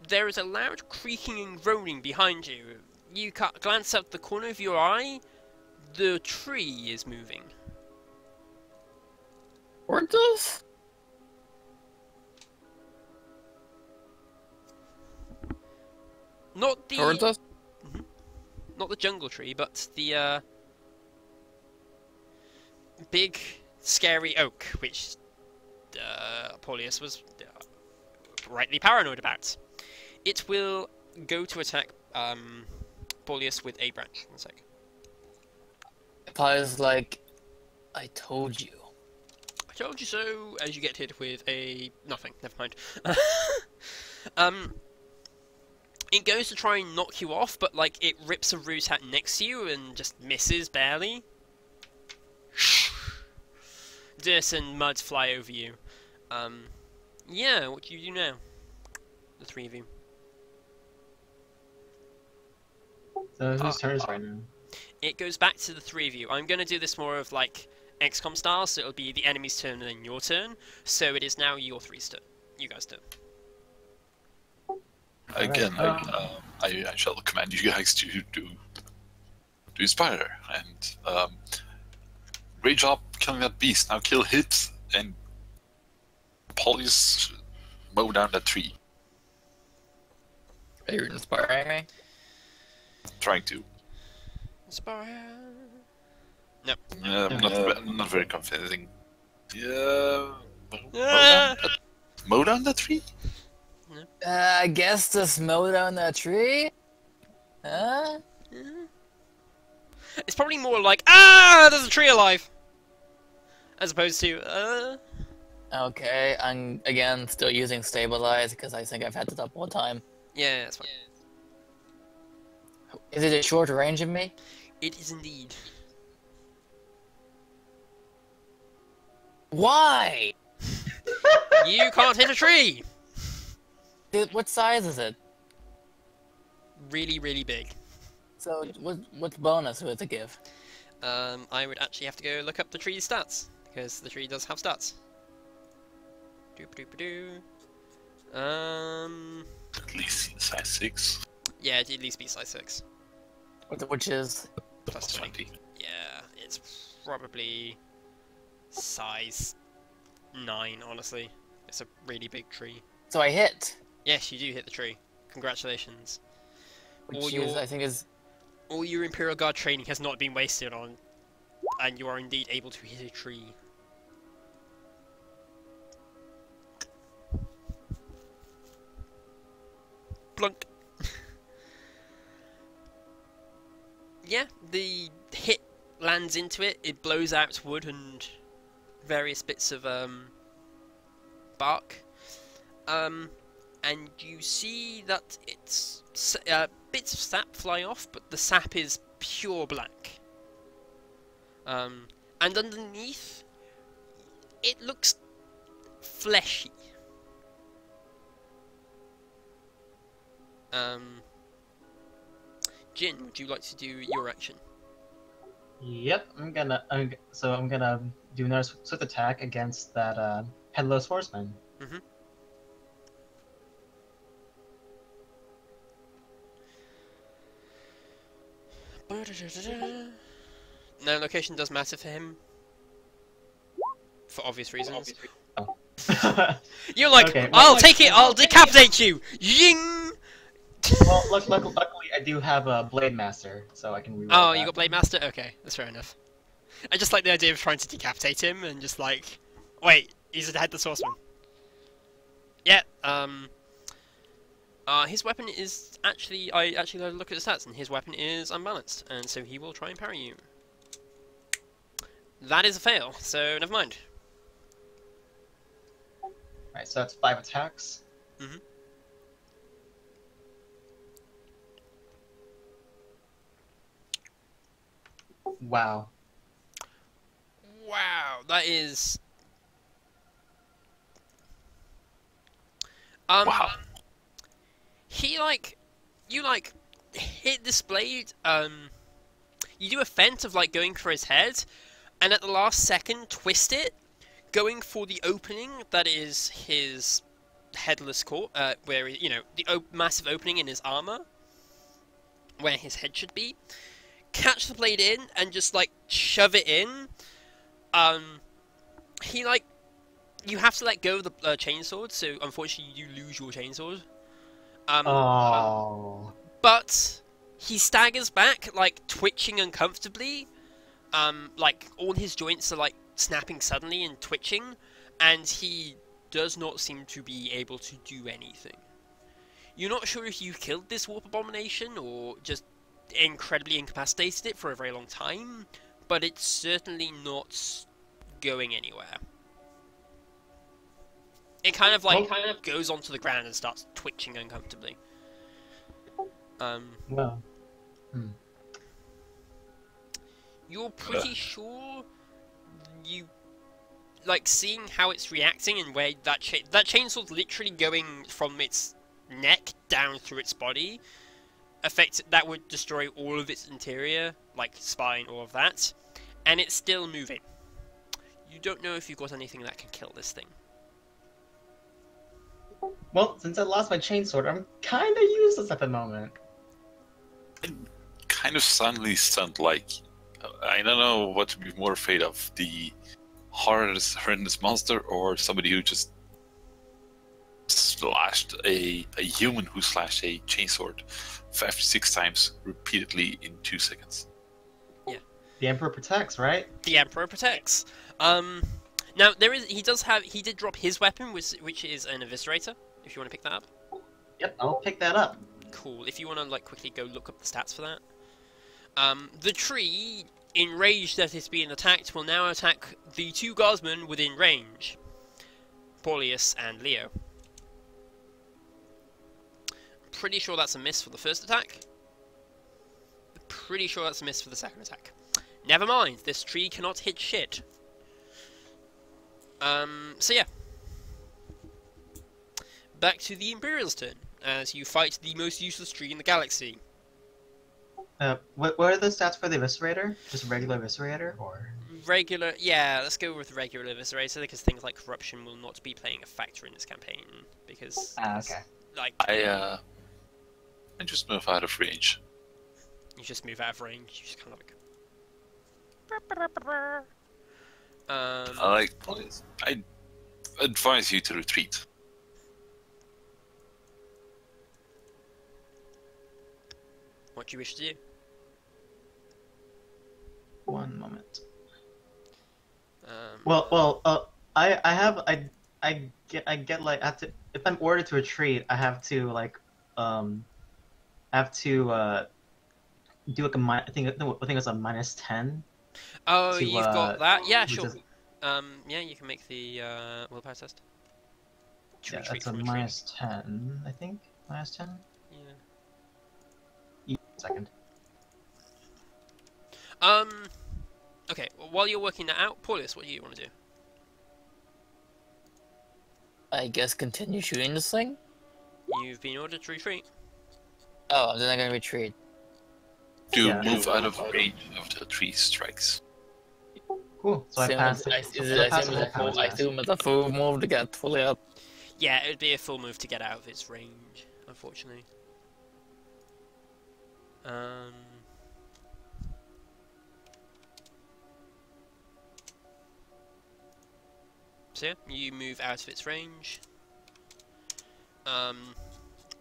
There is a loud creaking and groaning behind you. You glance out the corner of your eye. The tree is moving. Ordos? Not the... Ordos? Not the jungle tree, but the big, scary oak, which Paulius was rightly paranoid about. It will go to attack Paulius with a branch. One sec. Applies like, I told you. I told you so. As you get hit with a nothing. Never mind. It goes to try and knock you off, but like it rips a root out next to you and just misses barely. Dirt and mud fly over you. Yeah, what do you do now? The three of you. So whose turn is it right now? It goes back to the three of you. I'm going to do this more of like XCOM style, so it'll be the enemy's turn and then your turn. So it is now your three's turn. You guys' turn. Again, I shall command you guys to inspire and great job killing that beast. Now kill Hips and Polly's mow down that tree. Are you inspiring me? Trying to. Inspire. I'm not very convincing. Yeah. Ah! Mow down that tree? I guess just mow down that tree? Huh? It's probably more like, ah, there's a tree alive! As opposed to, Okay, I'm again still using stabilize because I think I've had it up all time. yeah, that's fine. Is it a short range of me? It is indeed. Why? You can't hit a tree! Dude, what size is it? Really, really big. So what bonus would it give? I would actually have to go look up the tree's stats, because the tree does have stats. Doop-a-doop-a-doo. At least size 6. Yeah, it'd at least be size 6. Which is Plus 20. 20. Yeah, it's probably size 9, honestly. It's a really big tree. so I hit, Yes, you do hit the tree. Congratulations. which Or is your- I think is All your Imperial Guard training has not been wasted on, and you are indeed able to hit a tree. Blunk. Yeah, the hit lands into it. It blows out wood and various bits of bark. And you see that it's bits of sap fly off, but the sap is pure black. And underneath, it looks fleshy. Jin, would you like to do your action? Yep, I'm gonna do another swift attack against that headless horseman. Mm-hmm. No, location does matter for him. For obvious reasons. Oh. You're like, Okay, I'll take it, I'll decapitate you! Ying! Well, luckily I do have a Blade Master, so I can reroll Oh, that. you got Blade Master? Okay, that's fair enough. I just like the idea of trying to decapitate him and just like... Wait, he's a headless horseman. Yeah, his weapon is actually... I actually had a look at the stats, and his weapon is unbalanced, and so he will try and parry you. That is a fail, so never mind. Alright, so that's 5 attacks. Mm-hmm. Wow. Wow, that is... Wow. He, like... You, like, hit this blade, you do a feint of, like, going for his head, and at the last second, twist it, going for the opening that is his headless core, where, you know, the massive opening in his armor, where his head should be, catch the blade in, and just, like, shove it in. He, like, you have to let go of the chainsword, so unfortunately you lose your chainsword. Oh. But he staggers back, like, twitching uncomfortably. Like, all his joints are, like, snapping suddenly and twitching, and he does not seem to be able to do anything. You're not sure if you killed this warp abomination, or just incredibly incapacitated it for a very long time, but it's certainly not going anywhere. It kind of, like, goes onto the ground and starts twitching uncomfortably. Well. You're pretty sure you, like, seeing how it's reacting and where that chainsaw's literally going from its neck down through its body, that would destroy all of its interior, like spine, all of that, and it's still moving. You don't know if you've got anything that can kill this thing. Well, since I lost my chainsword, I'm kind of useless at the moment. I'm kind of suddenly stunned, like, I don't know what to be more afraid of, the horrendous monster or somebody who just slashed a human who slashed a chainsword 5 to 6 times repeatedly in 2 seconds. Yeah. The Emperor protects, right? The Emperor protects. Now he did drop his weapon, which is an eviscerator. If you want to pick that up. Yep, I'll pick that up. Cool. If you want to, like, quickly go look up the stats for that. The tree, enraged that it's being attacked, will now attack the 2 guardsmen within range, Paulius and Leo. Pretty sure that's a miss for the first attack. Pretty sure that's a miss for the second attack. Never mind, this tree cannot hit shit. So yeah. Back to the Imperial's turn, as you fight the most useless tree in the galaxy. What are the stats for the Eviscerator? Just regular Eviscerator, or? Regular, yeah, let's go with regular Eviscerator, because things like corruption will not be playing a factor in this campaign, because... Okay. Like... I just move out of range. You just move out of range, you just kind of like... I advise you to retreat. What do you wish to do? One moment. I get like I have to, if I'm ordered to retreat, I have to like do like I think it's a -10. Oh, to, you've got that? Yeah, sure. Is, yeah, you can make the willpower test. To yeah, retreat that's a from retreat. -10, I think. -10. Yeah. Second. Okay, well, while you're working that out, Paulus, what do you want to do? I guess continue shooting this thing? You've been ordered to retreat. Oh, then I'm gonna retreat. To Yeah. move out of range of the three strikes. Cool. So I passed. I assume it's a full move to get fully up. Yeah, it would be a full move to get out of its range, unfortunately. So yeah, you move out of its range.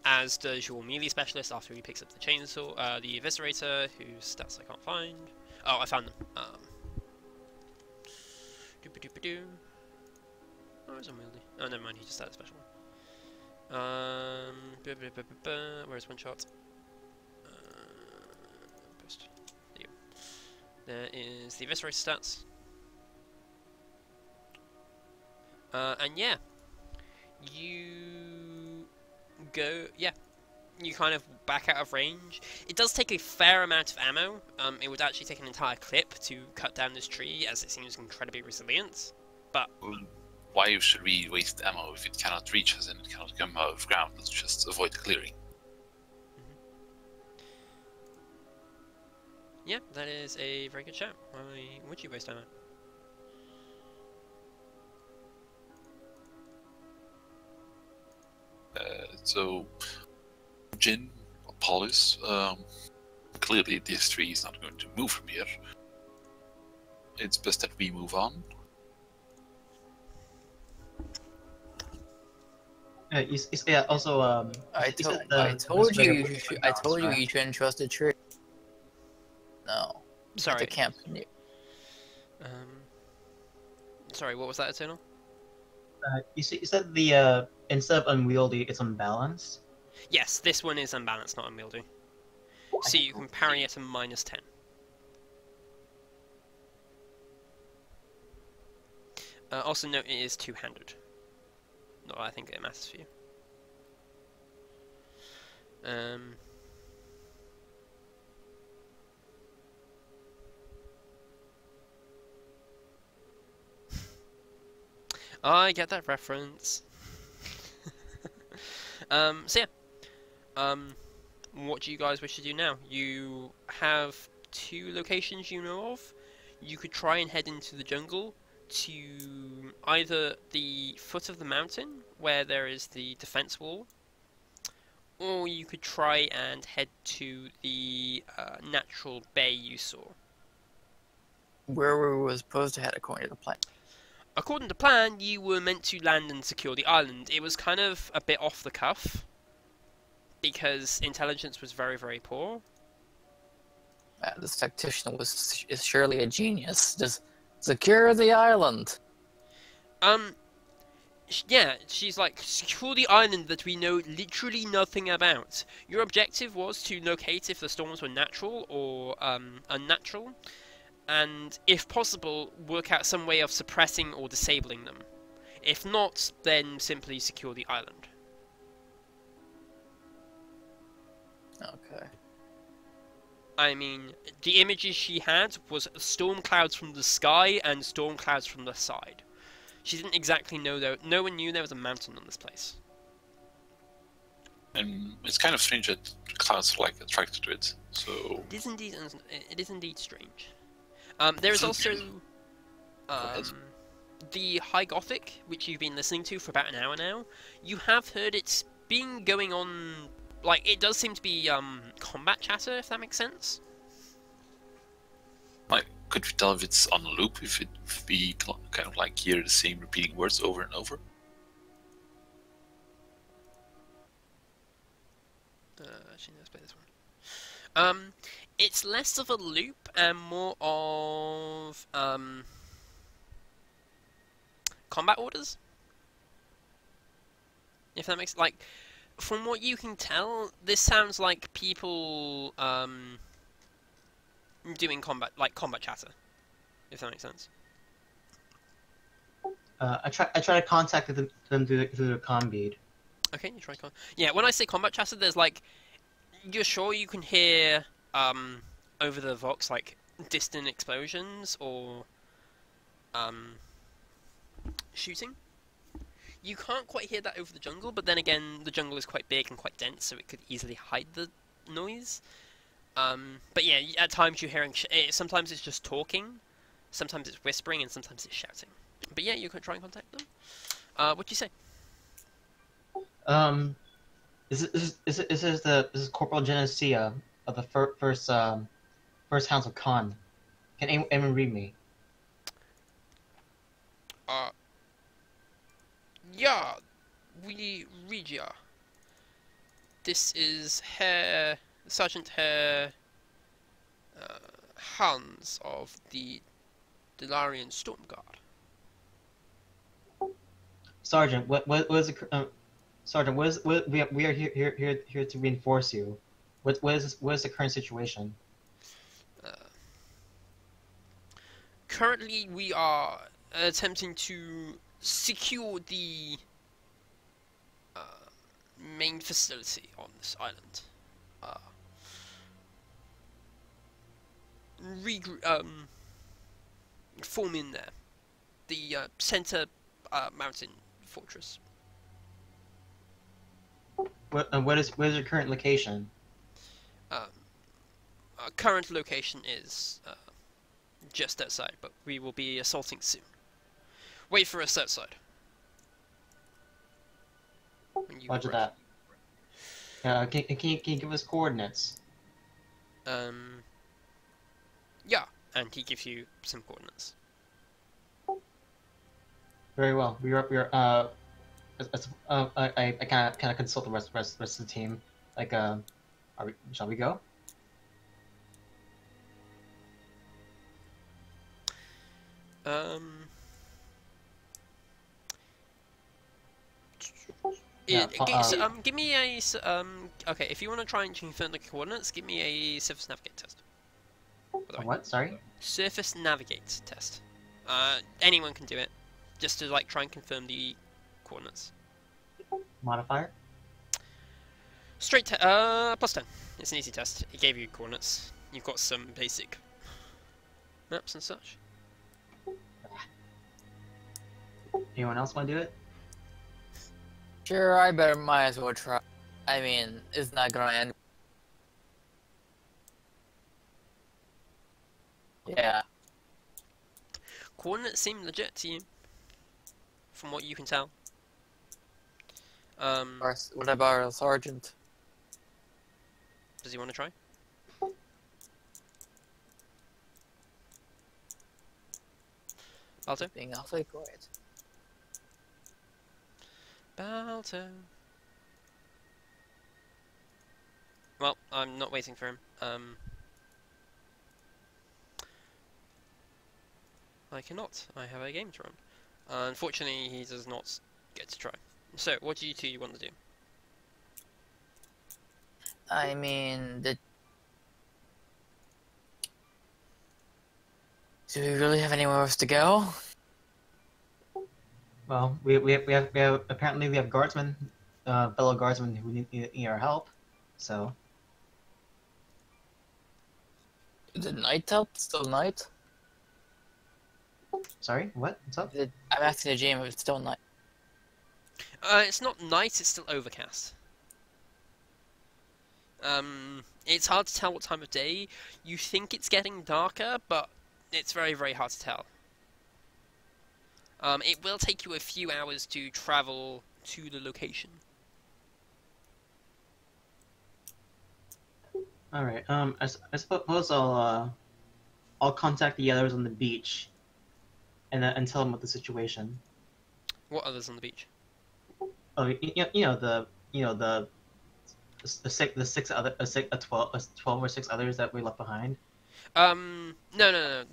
As does your melee specialist after he picks up the chainsaw, the eviscerator, whose stats I can't find. Oh, I found them. Doo-ba-doo-ba-doo. Oh, it's unwieldy. Oh, never mind, he just had a special one. Where's one shot? Post. There you go. There is the eviscerator stats. And yeah, you go, you kind of back out of range. It does take a fair amount of ammo. It would actually take an entire clip to cut down this tree, as it seems incredibly resilient. But why should we waste ammo if it cannot reach us and it cannot come out of ground? Let's just avoid the clearing. Yeah, that is a very good shout. Why would you waste ammo? So, Jin, Polis, clearly this tree is not going to move from here. It's best that we move on. Yeah. Also, I told you you shouldn't trust the tree. No. Sorry. The camp. Sorry, what was that, Eternal? you said the instead of unwieldy, it's unbalanced. Yes, this one is unbalanced, not unwieldy. So you can parry at a -10. Also note it is two-handed. Not that I think it matters for you. I get that reference. So yeah. What do you guys wish to do now? You have two locations you know of. You could try and head into the jungle to either the foot of the mountain, where there is the defense wall, or you could try and head to the natural bay you saw. Where we were supposed to head according to the plan. According to plan, you were meant to land and secure the island. It was kind of a bit off the cuff, because intelligence was very, very poor. This tactician is surely a genius. Just secure the island. Yeah, she's like, secure the island that we know literally nothing about. Your objective was to locate if the storms were natural or unnatural, and if possible, work out some way of suppressing or disabling them. If not, then simply secure the island. Okay. I mean, the images she had was storm clouds from the sky and storm clouds from the side. She didn't exactly know, though. No one knew there was a mountain on this place. And it's kind of strange that clouds are like attracted to it. So It is indeed strange. There is also the High Gothic, which you've been listening to for about an hour now. You have heard it's been going on, like, it does seem to be combat chatter, if that makes sense. like, could we tell if it's on a loop? If we kind of like hear the same repeating words over and over? Actually, let's play this one. It's less of a loop and more of combat orders. If that makes, like, from what you can tell, this sounds like people doing combat chatter. If that makes sense. I try to contact them through the comm bead. Okay, you try yeah, when I say combat chatter, there's like, you're sure you can hear over the vox like distant explosions or shooting. You can't quite hear that over the jungle, but then again, the jungle is quite big and quite dense, so it could easily hide the noise. But yeah, at times you're hearing. Sometimes it's just talking, sometimes it's whispering, and sometimes it's shouting. But yeah, you can try and contact them. What do you say? This is Corporal Genesia of the first House of Khan. Can anyone read me? Yeah, we read ya. This is Sergeant Herr Hans of the Delarian Storm Guard. Sergeant, what is the Sergeant? We are here to reinforce you. What is the current situation? Currently, we are attempting to secure the main facility on this island. Form in there. The center mountain fortress. What is your current location? Our current location is just outside, but we will be assaulting soon. Wait for us outside. Roger that. Can you give us coordinates? Yeah, and he gives you some coordinates. Very well. I kind of consult the rest of the team. Like, shall we go? Give me a okay. If you want to try and confirm the coordinates, give me a surface navigate test. What? Sorry. Surface navigate test. Anyone can do it, just to like try and confirm the coordinates. Modifier. Straight +10. It's an easy test. It gave you coordinates. You've got some basic maps and such. Anyone else want to do it? Sure, might as well try. I mean, it's not gonna end. Yeah. Coordinates seem legit to you, from what you can tell. What about our sergeant? Does he want to try? Balto? Being awfully quiet. Balto. Well, I'm not waiting for him. I cannot. I have a game to run. Unfortunately, he does not get to try. So, what do you two want to do? I mean, do we really have anywhere else to go? Well, we have apparently we have guardsmen, fellow guardsmen who need our help. So. Is it night out? Still night? Sorry, what? What's up? I'm asking the GM if it's still night. It's not night, it's still overcast. It's hard to tell what time of day. You think it's getting darker, but it's very, very hard to tell. It will take you a few hours to travel to the location. All right. I suppose I'll contact the others on the beach, and tell them what the situation. What others on the beach? Oh, the 12 or 6 others that we left behind. No.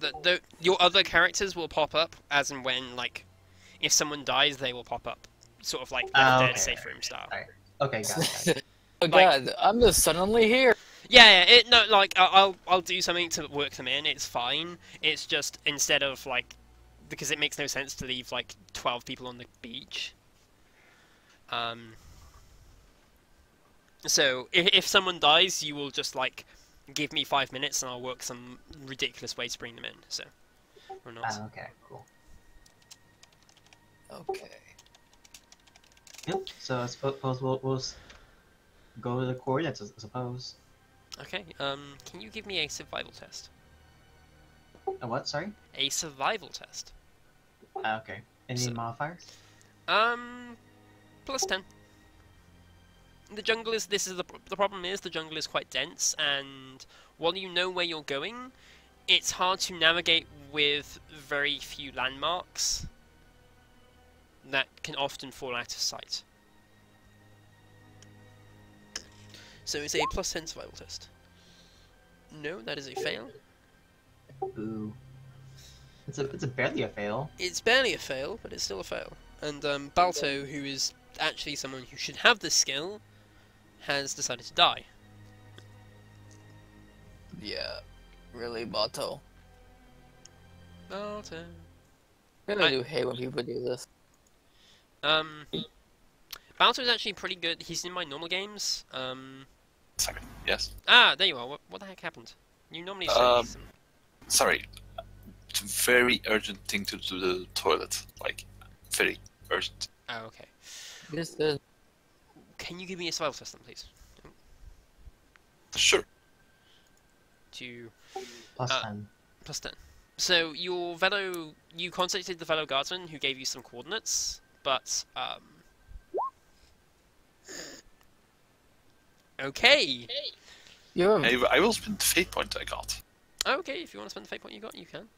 Your other characters will pop up as and when, like, if someone dies, they will pop up, sort of like Dead Okay. Safe Room style. Right. Okay, got it. Oh Like- god, I'm just suddenly here. Yeah. I'll do something to work them in. It's fine. It's just instead of like, because it makes no sense to leave like 12 people on the beach. So if someone dies, you will just like give me 5 minutes and I'll work some ridiculous way to bring them in. So, or not. Okay, cool. Okay. So I suppose we'll go to the coordinates. I suppose. Okay. Can you give me a survival test? A what? Sorry. A survival test. Okay. Any So- modifiers? +10. The jungle is. The problem is the jungle is quite dense, and while you know where you're going, it's hard to navigate with very few landmarks that can often fall out of sight. So it's a +10 survival test. No, that is a fail. Ooh. It's a barely a fail. It's barely a fail, but it's still a fail. And Balto, who is actually someone who should have this skill, has decided to die. Yeah, really, Bato. Balto. I really do hate when people do this. Balto is actually pretty good. He's in my normal games. Second, yes. There you are. What the heck happened? You normally say some... Sorry. It's a very urgent thing to do the toilet. Like, very urgent. Oh, okay. This is Can you give me a survival test then, please? Sure. To +10. +10. So your Velo, you contacted the Velo guardsman who gave you some coordinates, but okay. you're I will spend the fate point I got. Okay, if you want to spend the fate point you got, you can.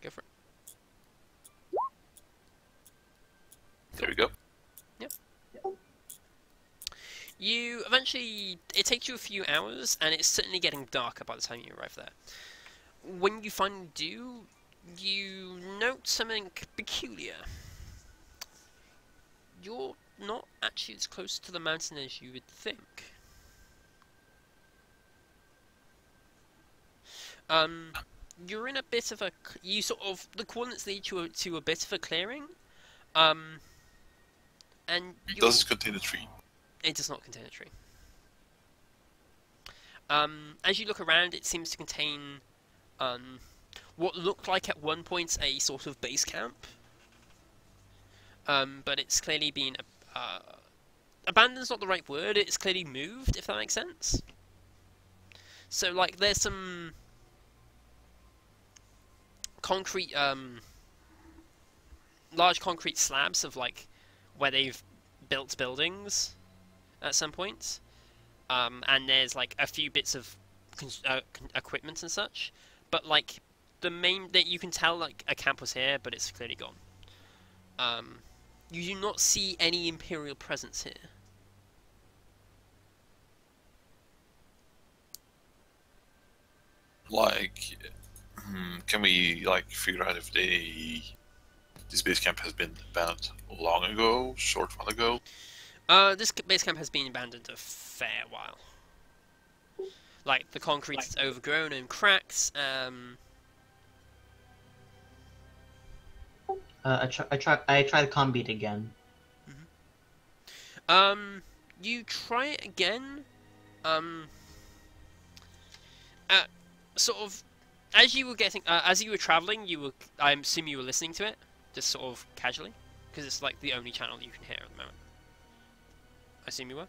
Go for it. There we go. You eventually, it takes you a few hours, and it's certainly getting darker by the time you arrive there. When you finally do, you note something peculiar. You're not actually as close to the mountain as you would think. You're in a bit of a, the coordinates lead you to a bit of a clearing, and Does it contain a tree? it does not contain a tree. As you look around, it seems to contain what looked like at one point a sort of base camp, but it's clearly been abandoned's not the right word. It's clearly moved, if that makes sense. So, like, there's some concrete, large concrete slabs of like where they've built buildings at some point, and there's like a few bits of equipment and such, but like the main that you can tell like a camp was here, but it's clearly gone. You do not see any Imperial presence here. Like, can we like figure out if this base camp has been abandoned long ago, short while ago? This base camp has been abandoned a fair while. Like, the concrete is overgrown and cracks. I try the combeat again. You try it again. Sort of, as you were traveling, I assume you were listening to it, just sort of casually, because it's like the only channel you can hear at the moment. I assume you were.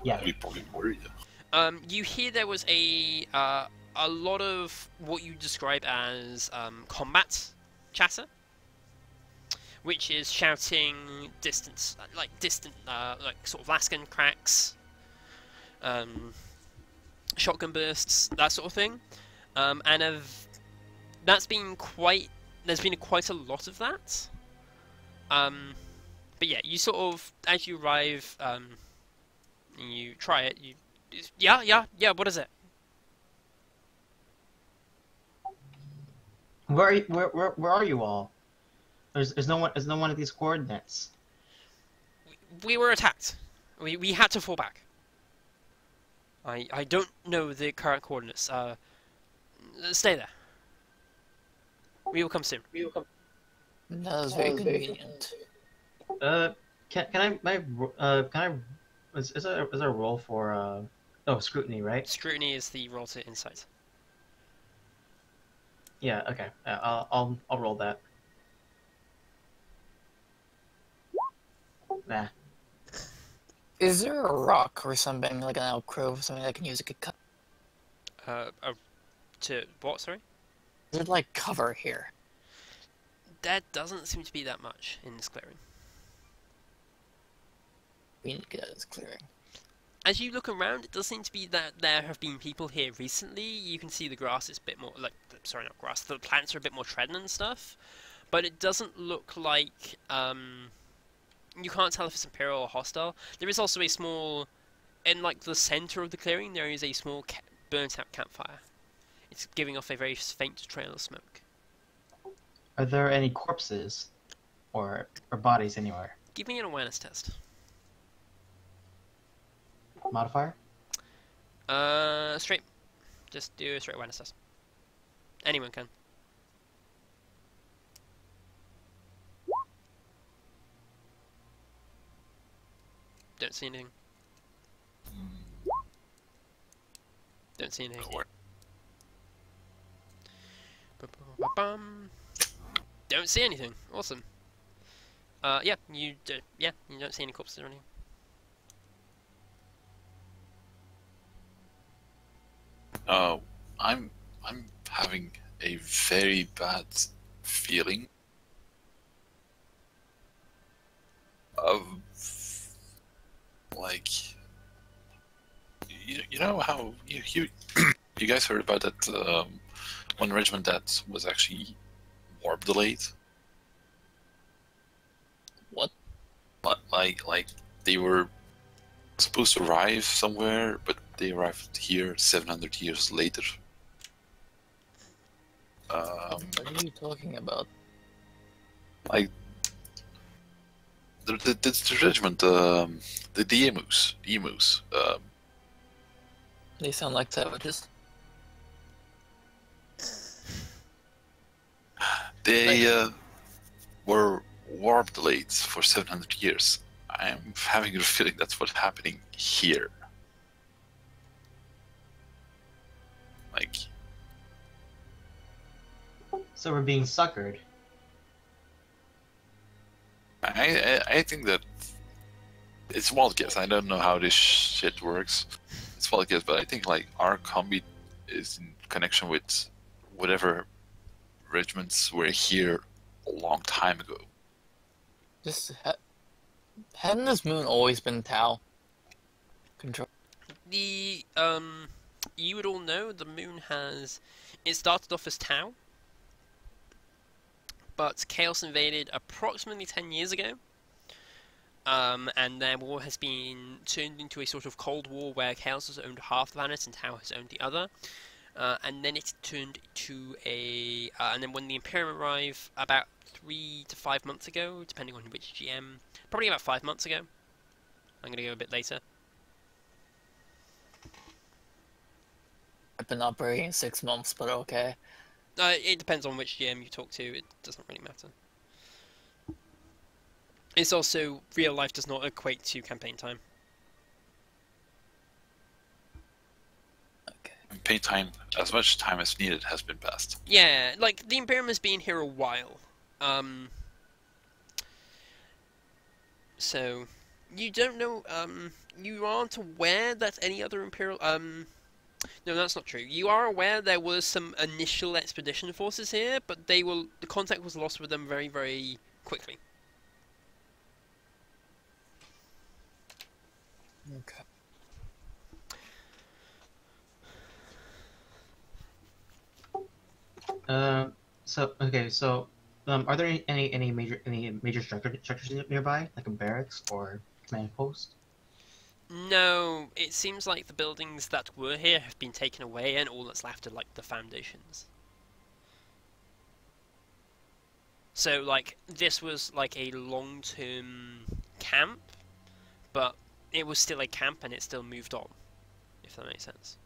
Yeah. We probably were. Yeah. You hear there was a lot of what you describe as combat chatter, which is shouting, distant, like sort of Laskin cracks, shotgun bursts, that sort of thing, and there's been quite a lot of that. But yeah, you sort of, as you arrive, you try it. Yeah. What is it? Where are you all? There's no one at these coordinates. We were attacked. We had to fall back. I don't know the current coordinates. Stay there. We will come soon. That was very convenient. Can I is there a roll for scrutiny, right? Scrutiny is the roll to insight. Yeah, okay. I'll roll that. Nah. Is there a rock or something, like an alcove or something I can use to cut? To what? Sorry. Is there like cover here? There doesn't seem to be that much in this clearing. We need to get out of this clearing. As you look around, it does seem to be that there have been people here recently. You can see the grass is a bit more, like, sorry, not grass, the plants are a bit more trodden and stuff. But it doesn't look like, you can't tell if it's Imperial or hostile. There is also a small, in like the center of the clearing, there is a small burnt out campfire. It's giving off a very faint trail of smoke. Are there any corpses or bodies anywhere? Give me an awareness test. Modifier? Straight. Just do a straight awareness test. Anyone can. Don't see anything. Don't see anything. Ba-ba-ba-bum. Don't see anything. Awesome. Yeah, you don't see any corpses or anything. I'm having a very bad feeling of like you know how you you guys heard about that one regiment that was actually warp delayed? What? Like they were supposed to arrive somewhere, but they arrived here 700 years later. What are you talking about? Like the regiment, the emus. They sound like savages. They were warp delayed for 700 years. I'm having a feeling that's what's happening here. Like, So we're being suckered. I think that it's wild guess. I don't know how this shit works. It's wild guess, but I think like our combi is in connection with whatever regiments were here a long time ago. Just hadn't this moon always been Tau control? The you would all know the moon has. It started off as Tau, but Chaos invaded approximately 10 years ago. And their war has been turned into a sort of Cold War where Chaos has owned half the planet and Tau has owned the other. And then it turned to a. And then when the Imperium arrived about 3 to 5 months ago, depending on which GM, probably about 5 months ago. I'm going to go a bit later. I've been operating 6 months, but okay. It depends on which GM you talk to, it doesn't really matter. It's also, real life does not equate to campaign time. Okay. Campaign time, as much time as needed, has been passed. Yeah, like, the Imperium has been here a while. So, you don't know, you aren't aware that any other Imperial, no, that's not true. You are aware there was some initial expedition forces here, but the contact was lost with them very, very quickly. Okay. Are there any major structures nearby, like a barracks or command post? No, it seems like the buildings that were here have been taken away, and all that's left are like the foundations. So, like, this was like a long-term camp, but it was still a camp, and it still moved on. If that makes sense.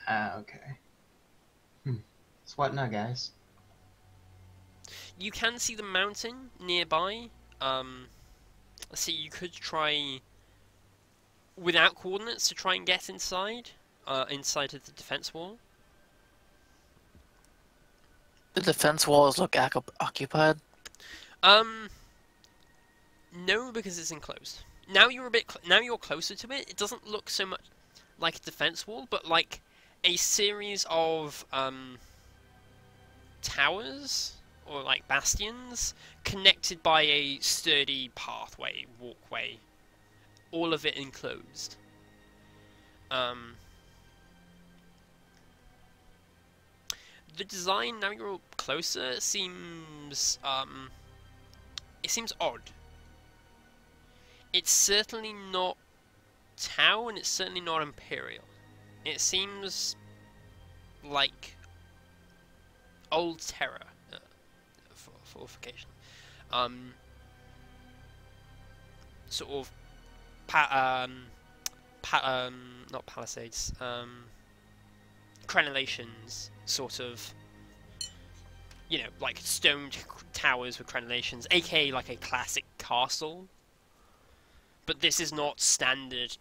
Okay. So what now, guys? You can see the mountain nearby. Let's see. You could try, without coordinates, to try and get inside of the defense wall. The defense walls look occupied. No, because it's enclosed. Now you're a bit. Now you're closer to it. It doesn't look so much like a defense wall, but like a series of towers or like bastions connected by a sturdy pathway, walkway. All of it enclosed. The design, now you're closer, seems it seems odd. It's certainly not Tau, and it's certainly not Imperial. It seems like old Terra fortification. Sort of not palisades, crenellations, sort of, you know, like stone towers with crenellations, aka like a classic castle. But this is not standard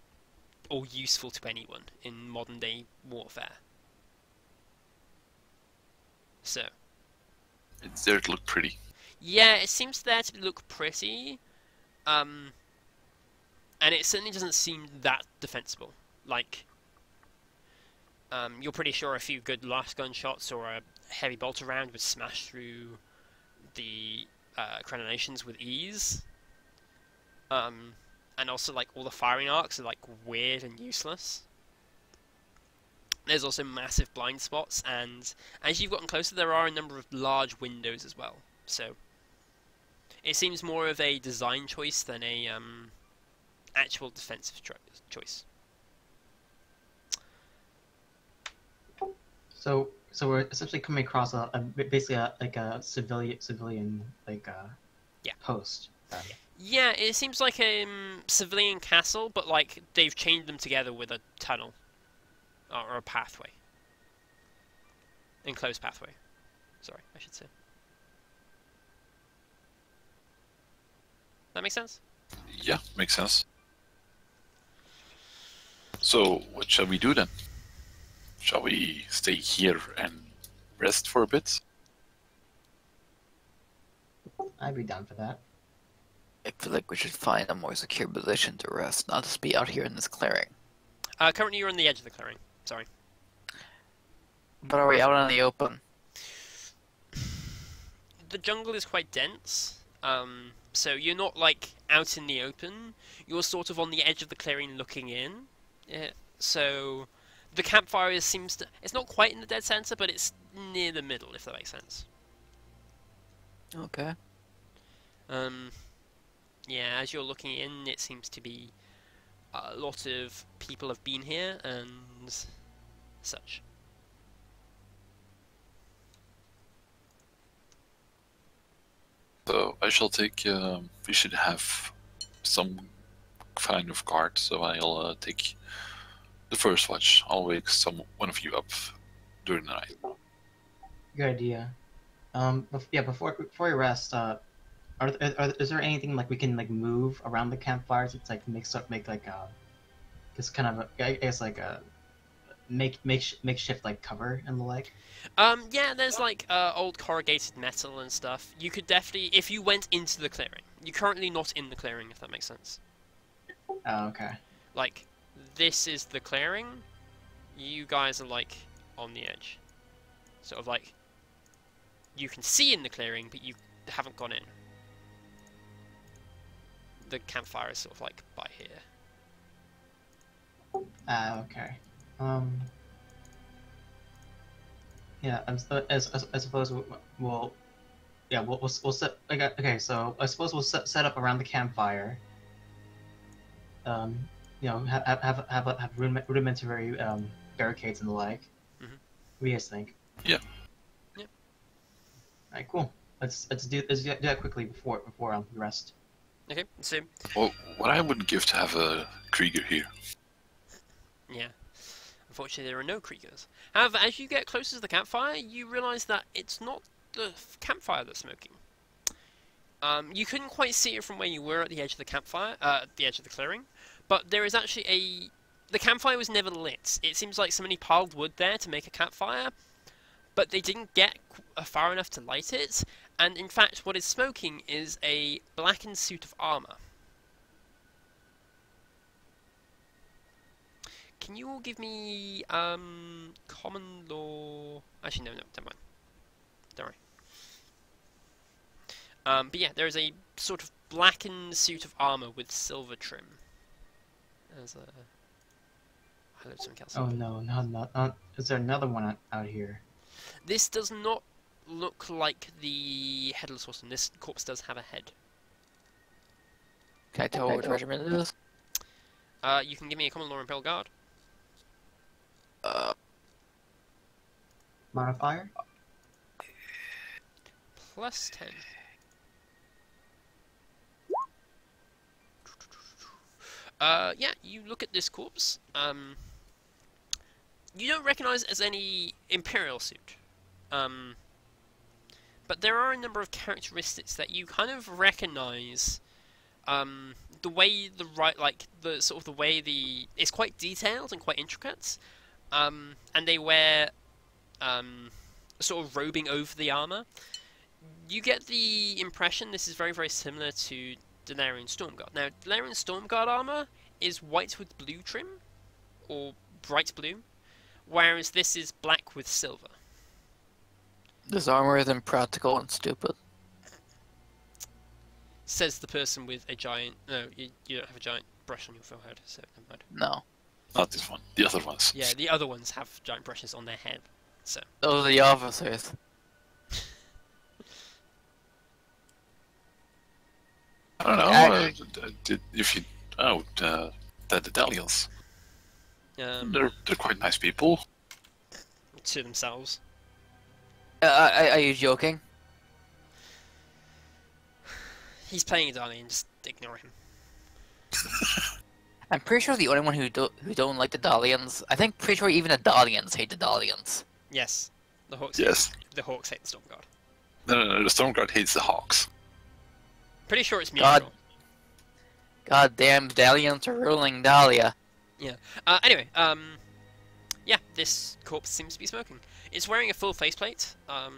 or useful to anyone in modern day warfare. So. It's there to look pretty. Yeah, it seems there to look pretty. And it certainly doesn't seem that defensible. Like, you're pretty sure a few good last gun shots or a heavy bolter round would smash through the crenellations with ease. And also, like, all the firing arcs are, like, weird and useless. There's also massive blind spots, and as you've gotten closer, there are a number of large windows as well. So, it seems more of a design choice than a actual defensive choice. So we're essentially coming across basically like a civilian like Yeah. post. Yeah, it seems like a civilian castle, but like they've chained them together with a tunnel or a pathway, enclosed pathway. Sorry, I should say. That makes sense? Yeah, makes sense. So, what shall we do then? Shall we stay here and rest for a bit? I'd be down for that. I feel like we should find a more secure position to rest, not just be out here in this clearing. Currently you're on the edge of the clearing. Sorry. But are we out in the open? The jungle is quite dense, so you're not like out in the open. You're sort of on the edge of the clearing looking in. Yeah, so the campfire seems to... It's not quite in the dead center, but it's near the middle, if that makes sense. Okay. Yeah, as you're looking in, it seems to be a lot of people have been here and such. So I shall take. We should have some kind of guard. So I'll take the first watch. I'll wake one of you up during the night. Good idea. Before we rest, is there anything like we can like move around the campfires? It's like make like a, this kind of I guess like a makeshift like cover and the like. Yeah, there's like old corrugated metal and stuff. You could definitely, if you went into the clearing. You're currently not in the clearing, if that makes sense. Oh, okay. Like, this is the clearing. You guys are like on the edge. Sort of like, you can see in the clearing, but you haven't gone in. The campfire is sort of like by here. Okay. Yeah, I suppose we'll set. Okay, so I suppose we'll set up around the campfire. You know, have rudimentary barricades and the like. Mhm. What do you guys think? Yeah. Yep. All right, cool. Let's do that quickly before the rest. Okay, so Well, what I wouldn't give to have a Krieger here. yeah. Unfortunately, there are no Kriegers. However, as you get closer to the campfire, you realise that it's not the campfire that's smoking. You couldn't quite see it from where you were at the edge of the campfire, at the edge of the clearing, but there is actually the campfire was never lit. It seems like somebody piled wood there to make a campfire, but they didn't get far enough to light it, and in fact what is smoking is a blackened suit of armour. Can you all give me common law? Actually, no, never mind. Don't worry. But yeah, there is a sort of blackened suit of armor with silver trim. As a hello, something else. Oh no, not. Is there another one out here? This does not look like the headless horseman. This corpse does have a head. Can I tell which regiment it is? You can give me a common law imperial guard. Modifier? Plus 10. Yeah, you look at this corpse. You don't recognize it as any imperial suit. But there are a number of characteristics that you kind of recognize. The way it's quite detailed and quite intricate. And they wear sort of robing over the armor. You get the impression this is very, very similar to Delarian Stormguard. Now, Delarian Stormguard armor is white with blue trim, or bright blue, whereas this is black with silver. This armor is impractical and stupid. Says the person with a giant... No, you don't have a giant brush on your forehead, so never mind. No. Not this one. The other ones. Yeah, the other ones have giant brushes on their head, so... Those are the officers. I don't know. The Dalians. They're quite nice people. To themselves. Are you joking? He's playing a Dalian, just ignore him. I'm pretty sure the only one who don't like the Dalians. I think pretty sure even the Dalians hate the Dalians. Yes. The Hawks Yes. The Hawks hate the Stormguard. No, the Stormguard hates the Hawks. Pretty sure it's mutual. God damn, Dalians are ruling Dahlia. Yeah. Anyway, yeah, this corpse seems to be smoking. It's wearing a full faceplate, but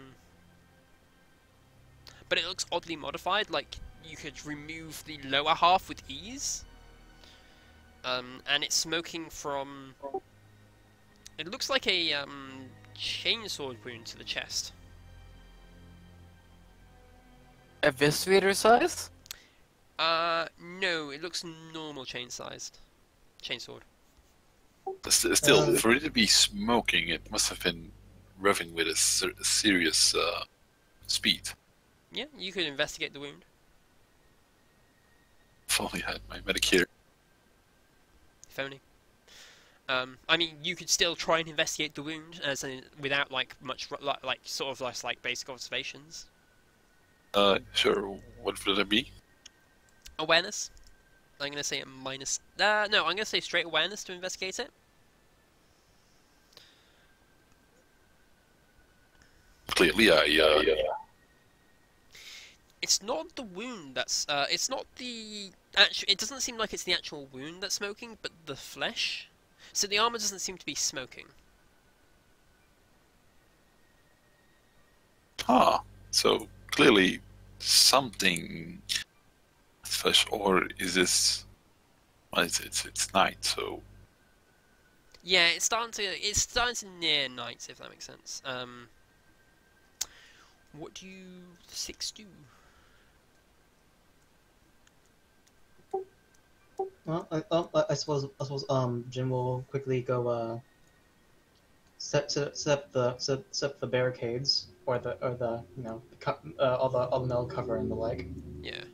it looks oddly modified, like you could remove the lower half with ease. And it's smoking from... It looks like a chainsaw wound to the chest. Eviscerator size? No, it looks normal chain-sized. Chainsword. Still, for it to be smoking, it must have been revving with a serious speed. Yeah, you could investigate the wound. If only I had my medicator. If only. I mean, you could still try and investigate the wound, as in, without like much like basic observations. Sure. What would it be? Awareness. I'm gonna say a minus. No, I'm gonna say straight awareness to investigate it. Clearly, It's not the wound that's. It's not the actual. It doesn't seem like it's the actual wound that's smoking, but the flesh. So the armor doesn't seem to be smoking. Ah, so clearly something flesh, or is this? Well, it's night, so Yeah, it's starting to near night, if that makes sense. What do you six do? Well, I suppose Jim will quickly go set up the barricades or the all the metal cover and the like. Yeah.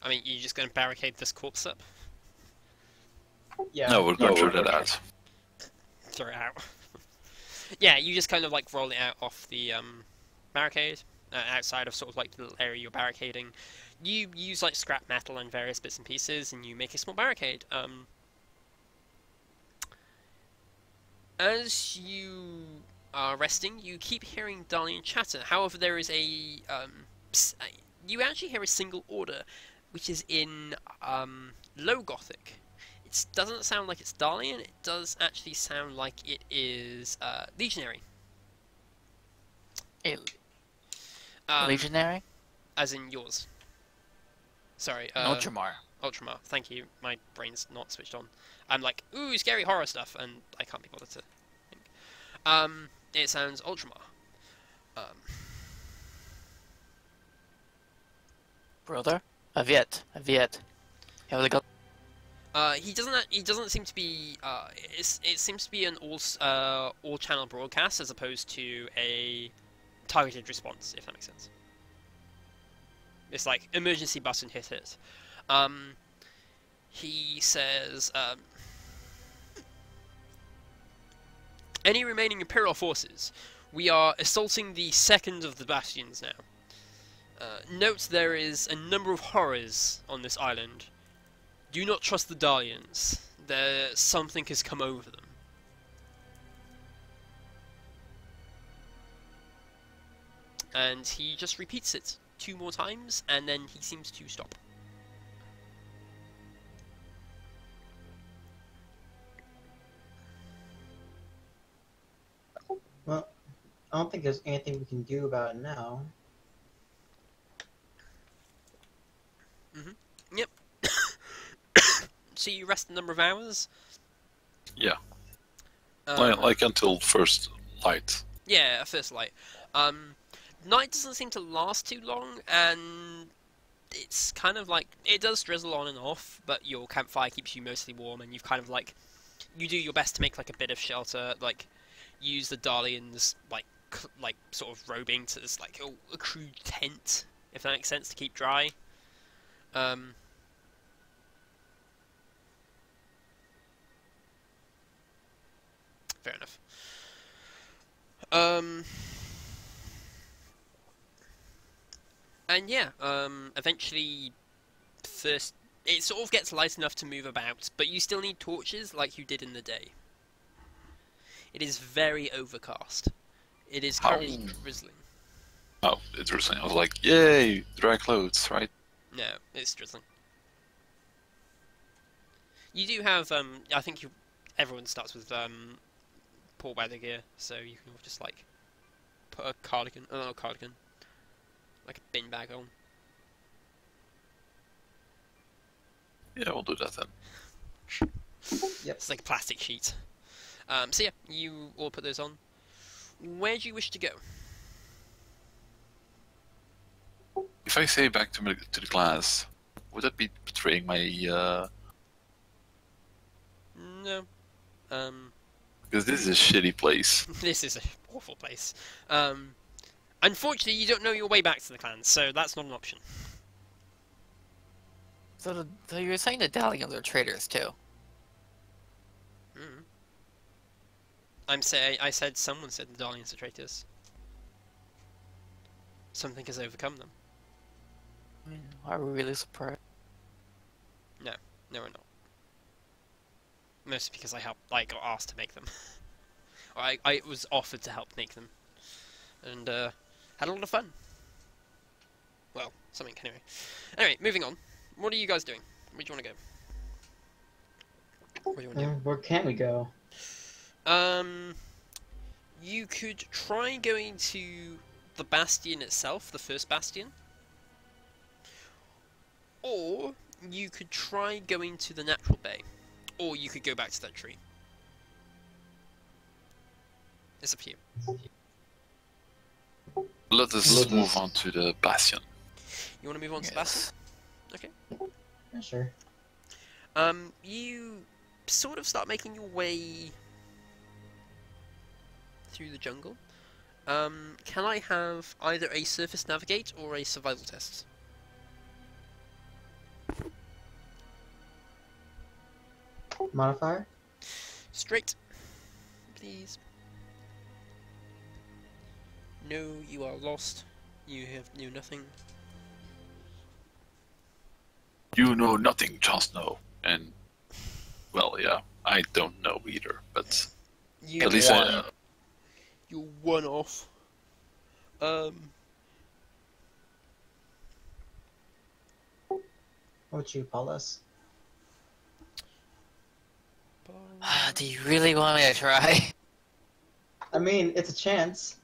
I mean, you're just going to barricade this corpse up? Yeah. no, we're going to throw that out. Throw it out. Yeah, you just kind of like roll it out off the barricade, outside of sort of like the little area you're barricading. You use like scrap metal and various bits and pieces, and you make a small barricade. As you are resting, you keep hearing Dalian chatter. However, there is you actually hear a single order, which is in Low Gothic. It doesn't sound like it's Dalian. It does actually sound like it is Legionary. Legionary? As in yours. Sorry. No, Jamar. Ultramar. Thank you. My brain's not switched on. I'm like, ooh, scary horror stuff, and I can't be bothered to think. It sounds Ultramar. Brother? Aviet. Have they got... He doesn't. He doesn't seem to be. It seems to be an all channel broadcast as opposed to a targeted response, if that makes sense. It's like emergency button, hit it. He says, any remaining Imperial forces, we are assaulting the second of the bastions now. Note there is a number of horrors on this island. Do not trust the Dalians. Something has come over them. And he just repeats it 2 more times, and then he seems to stop. Well, I don't think there's anything we can do about it now. Yep. So you rest a number of hours? Yeah, Um, like until first light. Yeah, first light. Night doesn't seem to last too long, and it's kind of like it does drizzle on and off, but your campfire keeps you mostly warm, and you've kind of like you do your best to make like a bit of shelter, like use the Dalians like sort of robing to this like a crude tent, if that makes sense, to keep dry. Fair enough. And yeah, eventually, first, it sort of gets light enough to move about, but you still need torches like you did in the day. It is very overcast. It is currently drizzling. Oh, it's drizzling. I was like, yay, dry clothes, right? No, it's drizzling. You do have, I think everyone starts with, poor weather gear, so you can just, like, put a cardigan, not a cardigan, like a bin bag on. Yeah, we'll do that then. Yep. It's like a plastic sheet. So yeah, you all put those on. Where do you wish to go? If I say back to the class, would that be betraying my? No. Because this is a shitty place. This is an awful place. Unfortunately, you don't know your way back to the clans, so that's not an option. So you're saying the Dalians are traitors too? Mm. I said someone said the Dalians are traitors. Something has overcome them. I mean, are we really surprised? No, we're not. Mostly because I got asked to make them. Or I was offered to help make them. And, had a lot of fun. Well, something, anyway. Anyway, moving on. What are you guys doing? Where do you want to go? What do you want to do? Where can we go? You could try going to the bastion itself, the first bastion. Or you could try going to the natural bay. Or you could go back to that tree. It's up to you. Let us move on to the bastion. You want to move on to the bastion? Okay. Yeah, sure. You sort of start making your way through the jungle. Can I have either a surface navigate or a survival test? Modifier? Straight, please. No, you are lost. You knew nothing. You know nothing, just know. And, well, yeah, I don't know either, but You at least I... You're one off. What would you call us? Do you really want me to try? I mean, it's a chance.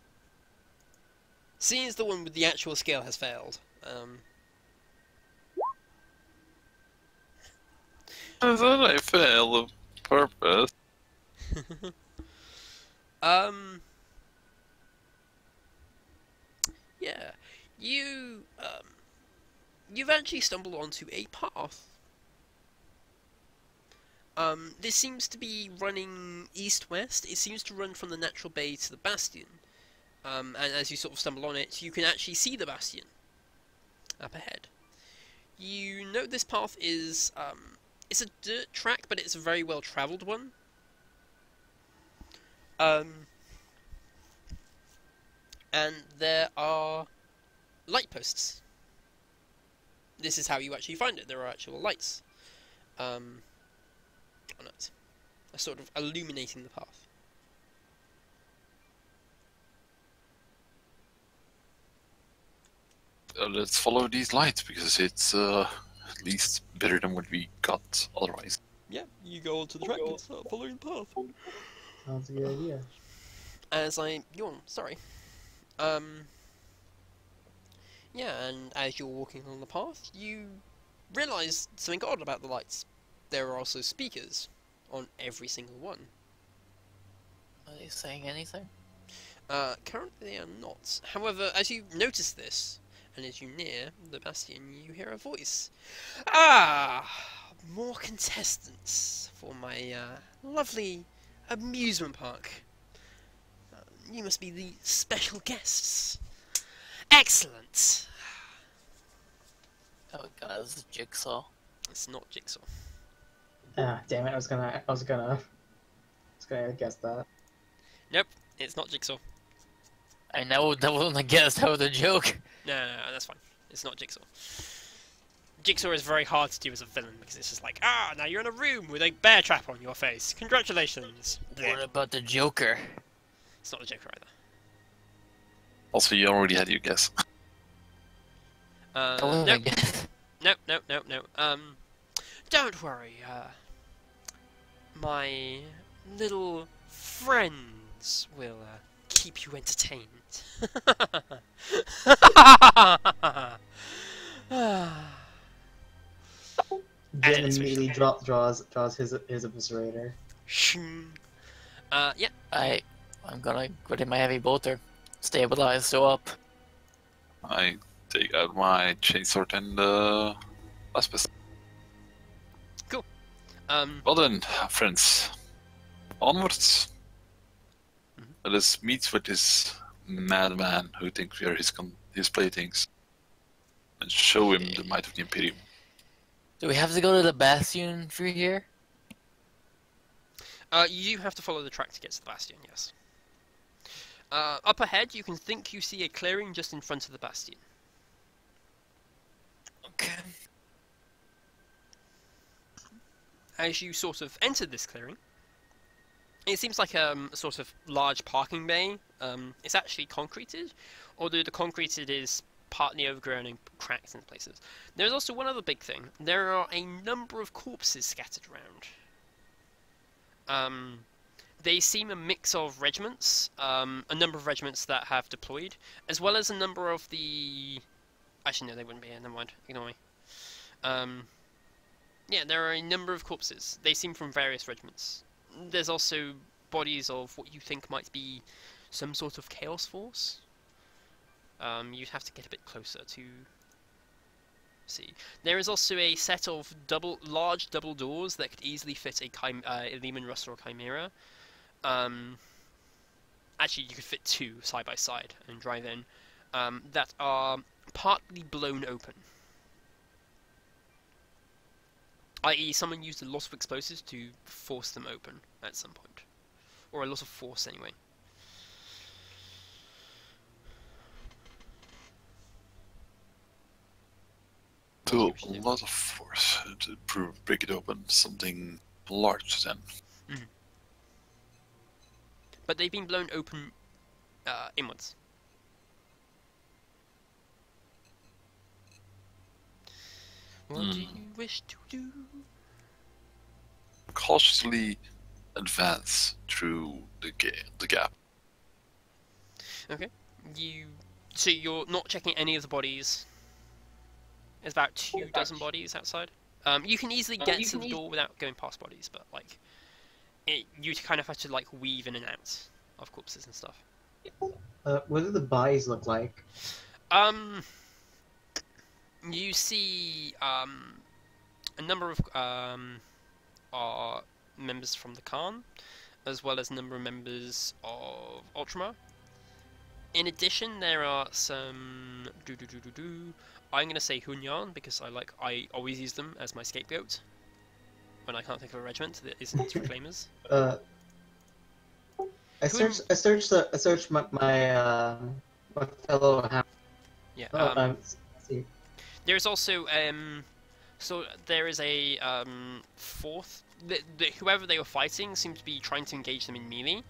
Seeing as the one with the actual skill has failed, I thought I failed on purpose. Yeah, you've actually stumbled onto a path. This seems to be running east-west. It seems to run from the natural bay to the bastion. And as you sort of stumble on it, you can actually see the bastion up ahead. You know this path is, it's a dirt track, but it's a very well-travelled one. And there are light posts. This is how you actually find it. There are actual lights on it, sort of illuminating the path. Let's follow these lights because it's at least better than what we got otherwise. Yeah, you go onto the track and start following the path. Sounds a good idea. As I yawn, sorry. Yeah, and as you're walking along the path, you realise something odd about the lights. There are also speakers on every single one. Are they saying anything? Currently they are not. However, as you notice this, and as you near the bastion, you hear a voice. Ah! More contestants for my lovely amusement park. You must be the special guests. Excellent! Oh god, this is Jigsaw. It's not Jigsaw. Ah, damn it! I was gonna guess that. Nope, it's not Jigsaw. I know that wasn't a guess, that was a joke. No, that's fine. It's not Jigsaw. Jigsaw is very hard to do as a villain because it's just like, ah, now you're in a room with a bear trap on your face. Congratulations. What about the Joker? It's not the Joker either. Also, you already had your guess. That wasn't a Nope, guess. nope. Don't worry. My little friends will keep you entertained. Jen it's immediately draws his eviscerator. Yeah. I'm gonna put in my heavy bolter. Stabilize, so up. I take out my chainsword and last pistol. Well then, friends, onwards. Let us meet with this madman who thinks we are his playthings, and show him the might of the Imperium. Do we have to go to the Bastion through here? You have to follow the track to get to the bastion, yes. Up ahead, you can think you see a clearing just in front of the bastion. Okay. As you sort of enter this clearing, it seems like a sort of large parking bay. It's actually concreted, although the concreted is partly overgrown and cracked in places. There's also one other big thing. There are a number of corpses scattered around. They seem a mix of regiments, a number of regiments that have deployed, as well as a number of the... Actually, no, they wouldn't be here. Never mind. Ignore me. Yeah, there are a number of corpses. They seem from various regiments. There's also bodies of what you think might be some sort of chaos force. You'd have to get a bit closer to see. There is also a set of large double doors that could easily fit a Lehman Russell or Chimera. Actually, you could fit two side by side and drive in. That are partly blown open. I.e., someone used a lot of explosives to force them open at some point. Or a lot of force, anyway. To a lot of force to break it open. Something large then. Mm-hmm. But they've been blown open inwards. What do you wish to do? Cautiously advance through the gap. Okay. So you're not checking any of the bodies. There's about 2 dozen bodies outside. You can easily get to the door without going past bodies, but like, you kind of have to like weave in and out of corpses and stuff. What do the bodies look like? You see a number of are members from the Khan, as well as a number of members of Ultramar. In addition, there are some I'm gonna say Hunyan because I always use them as my scapegoat when I can't think of a regiment that isn't Reclaimers. I searched my fellow. Yeah. Let's see. There's also so there is a fourth. Whoever they were fighting seemed to be trying to engage them in melee.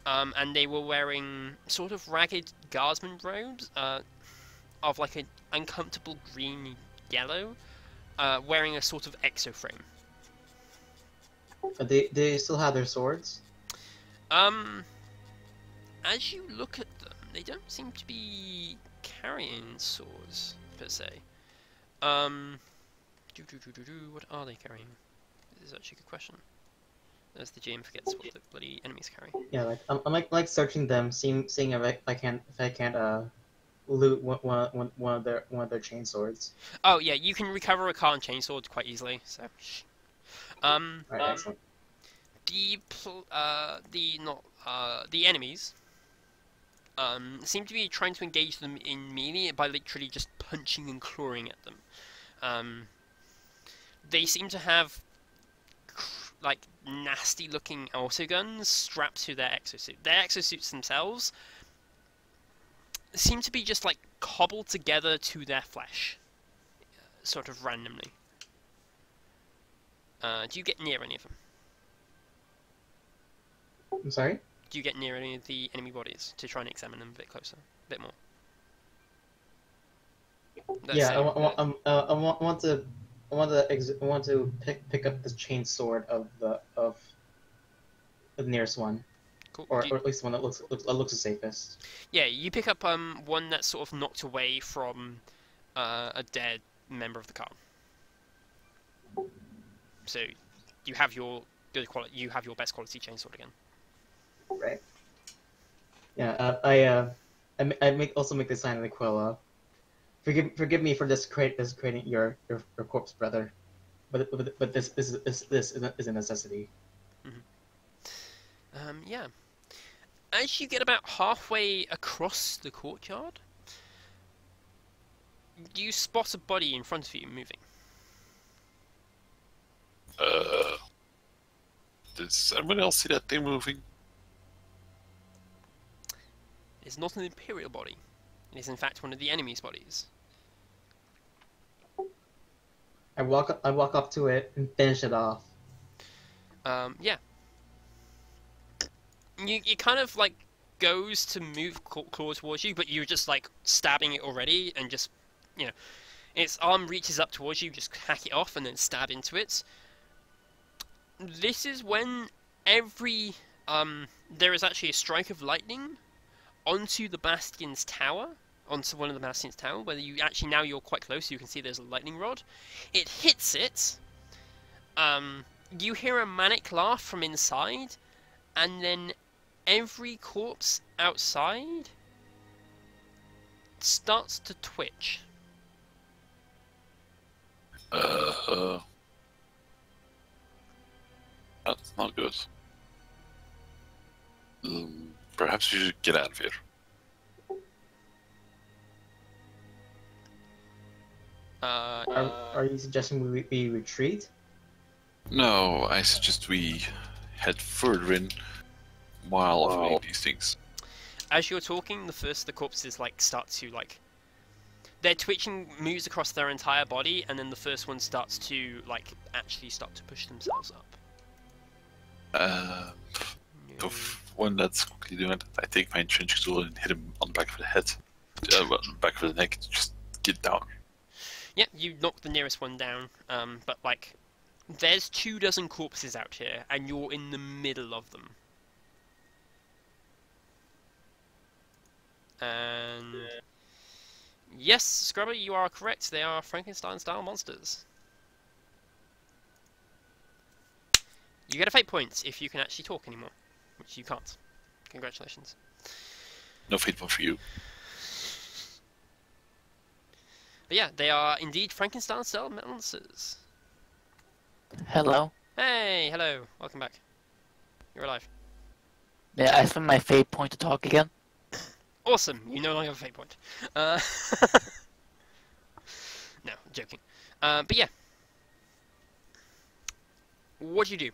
And they were wearing sort of ragged guardsman robes, of like an uncomfortable green yellow, wearing a sort of exoframe. They still have their swords? As you look at them, they don't seem to be carrying swords per se. What are they carrying? This is actually a good question. As the GM forgets what the bloody enemies carry. Yeah, like I'm like searching them, seeing if I can't loot one of their chain swords. Oh yeah, you can recover a Khan chainsword quite easily. So, Right, excellent. the enemies seem to be trying to engage them in melee by literally just punching and clawing at them. They seem to have like nasty-looking autoguns strapped to their exosuit. Their exosuits themselves seem to be just like cobbled together to their flesh, sort of randomly. Do you get near any of them? I'm sorry? Do you get near any of the enemy bodies to try and examine them a bit closer, a bit more? Yeah, I want to pick up the chain sword of the nearest one, Cool. or at least one that looks the safest. Yeah, you pick up one that's sort of knocked away from a dead member of the Khan. So you have your good quality. You have your best quality chainsword again. Right. Yeah. I also make the sign of the quill. Forgive me for desecrating your corpse, brother, but this is a necessity. Yeah. As you get about halfway across the courtyard, you spot a body in front of you moving. Does anyone else see that thing moving? It's not an Imperial body. It is in fact one of the enemy's bodies. I walk up to it and finish it off. Yeah. You kind of like goes to move claw towards you, but you're just like stabbing it already, and just its arm reaches up towards you, just hack it off and then stab into it. This is when there is actually a strike of lightning onto the Bastion's tower, onto one of the Bastion's tower, where now you're quite close, so you can see there's a lightning rod. It hits it. You hear a manic laugh from inside, and then every corpse outside starts to twitch. That's not good. Perhaps we should get out of here. Are you suggesting we retreat? No, I suggest we head further in while avoiding these things. As you're talking, the corpses start to their twitching moves across their entire body, and then the first one starts to actually start to push themselves up. So when that's quickly doing it, I take my entrenching tool and hit him on the back of the head, back of the neck. Just get down. Yeah, you knock the nearest one down, but there's 24 corpses out here, and you're in the middle of them. And yes, Scrubber, you are correct. They are Frankenstein-style monsters. You get a fate point if you can actually talk anymore, which you can't. Congratulations. No fate point for you. But yeah, they are indeed Frankenstein-style monsters. Hello. Hey, hello, welcome back. You're alive. Yeah, I spent my fate point to talk again. Awesome, you no longer have a fate point. No, joking. But yeah. What do you do?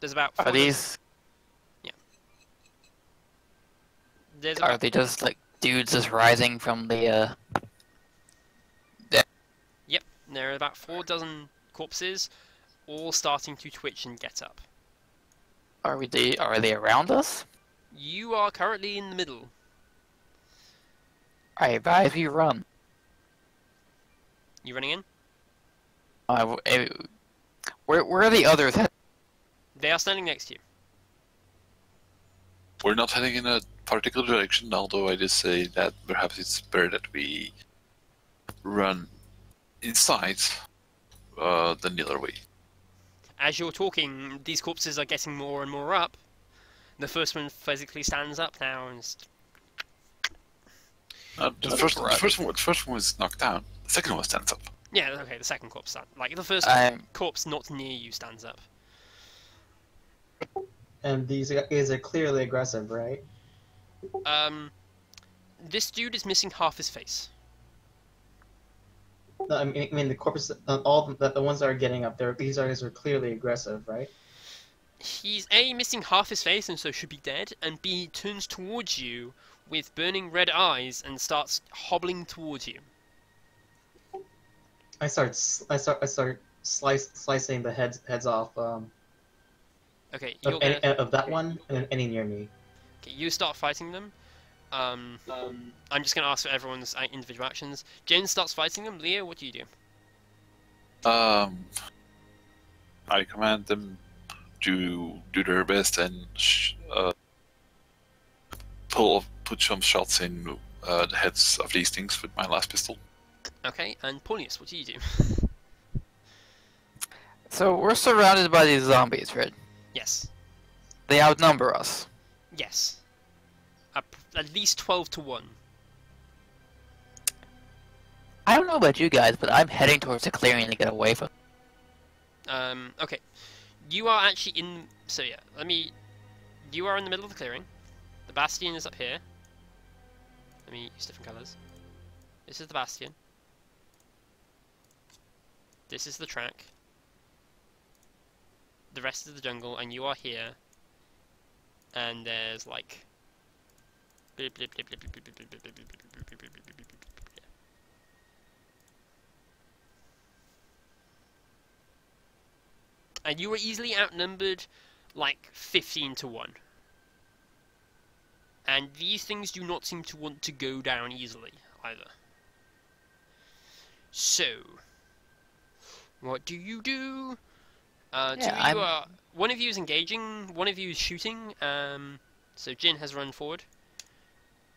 There's about Are these? There's Are about, they just like dudes just rising from the? Yep, there are about 4 dozen corpses, all starting to twitch and get up. Are they around us? You are currently in the middle. I advise you run. You running in? Where are the others? They are standing next to you. We're not heading in a particular direction, although I did say that perhaps it's better that we run inside than the other way. As you're talking, these corpses are getting more and more up. The first one physically stands up now and The first one was knocked down. The second one stands up. yeah, okay, the second corpse stands. Like the first corpse not near you stands up. And these guys are clearly aggressive, right? This dude is missing half his face. No, I mean the corpus, all the ones that are getting up there. These guys are clearly aggressive, right? He's A, missing half his face and so should be dead, and B, turns towards you with burning red eyes and starts hobbling towards you. I start slicing the heads off Okay, of that one and any near me. Okay, you start fighting them. I'm just gonna ask for everyone's individual actions. Jin starts fighting them. Leo, what do you do? I command them to do their best and put some shots in the heads of these things with my last pistol. Okay, and Pornius, what do you do? So we're surrounded by these zombies, right? Yes. They outnumber us. Yes. At least 12 to 1. I don't know about you guys, but I'm heading towards the clearing to get away from. Okay. You are actually in... So yeah, you are in the middle of the clearing. The Bastion is up here. Let me use different colours. This is the Bastion. This is the track. The rest is the jungle, and you are here. And there's like... And you were easily outnumbered like 15 to 1. And these things do not seem to want to go down easily either. So, what do you do? One of you is engaging, one of you is shooting. So Jin has run forward.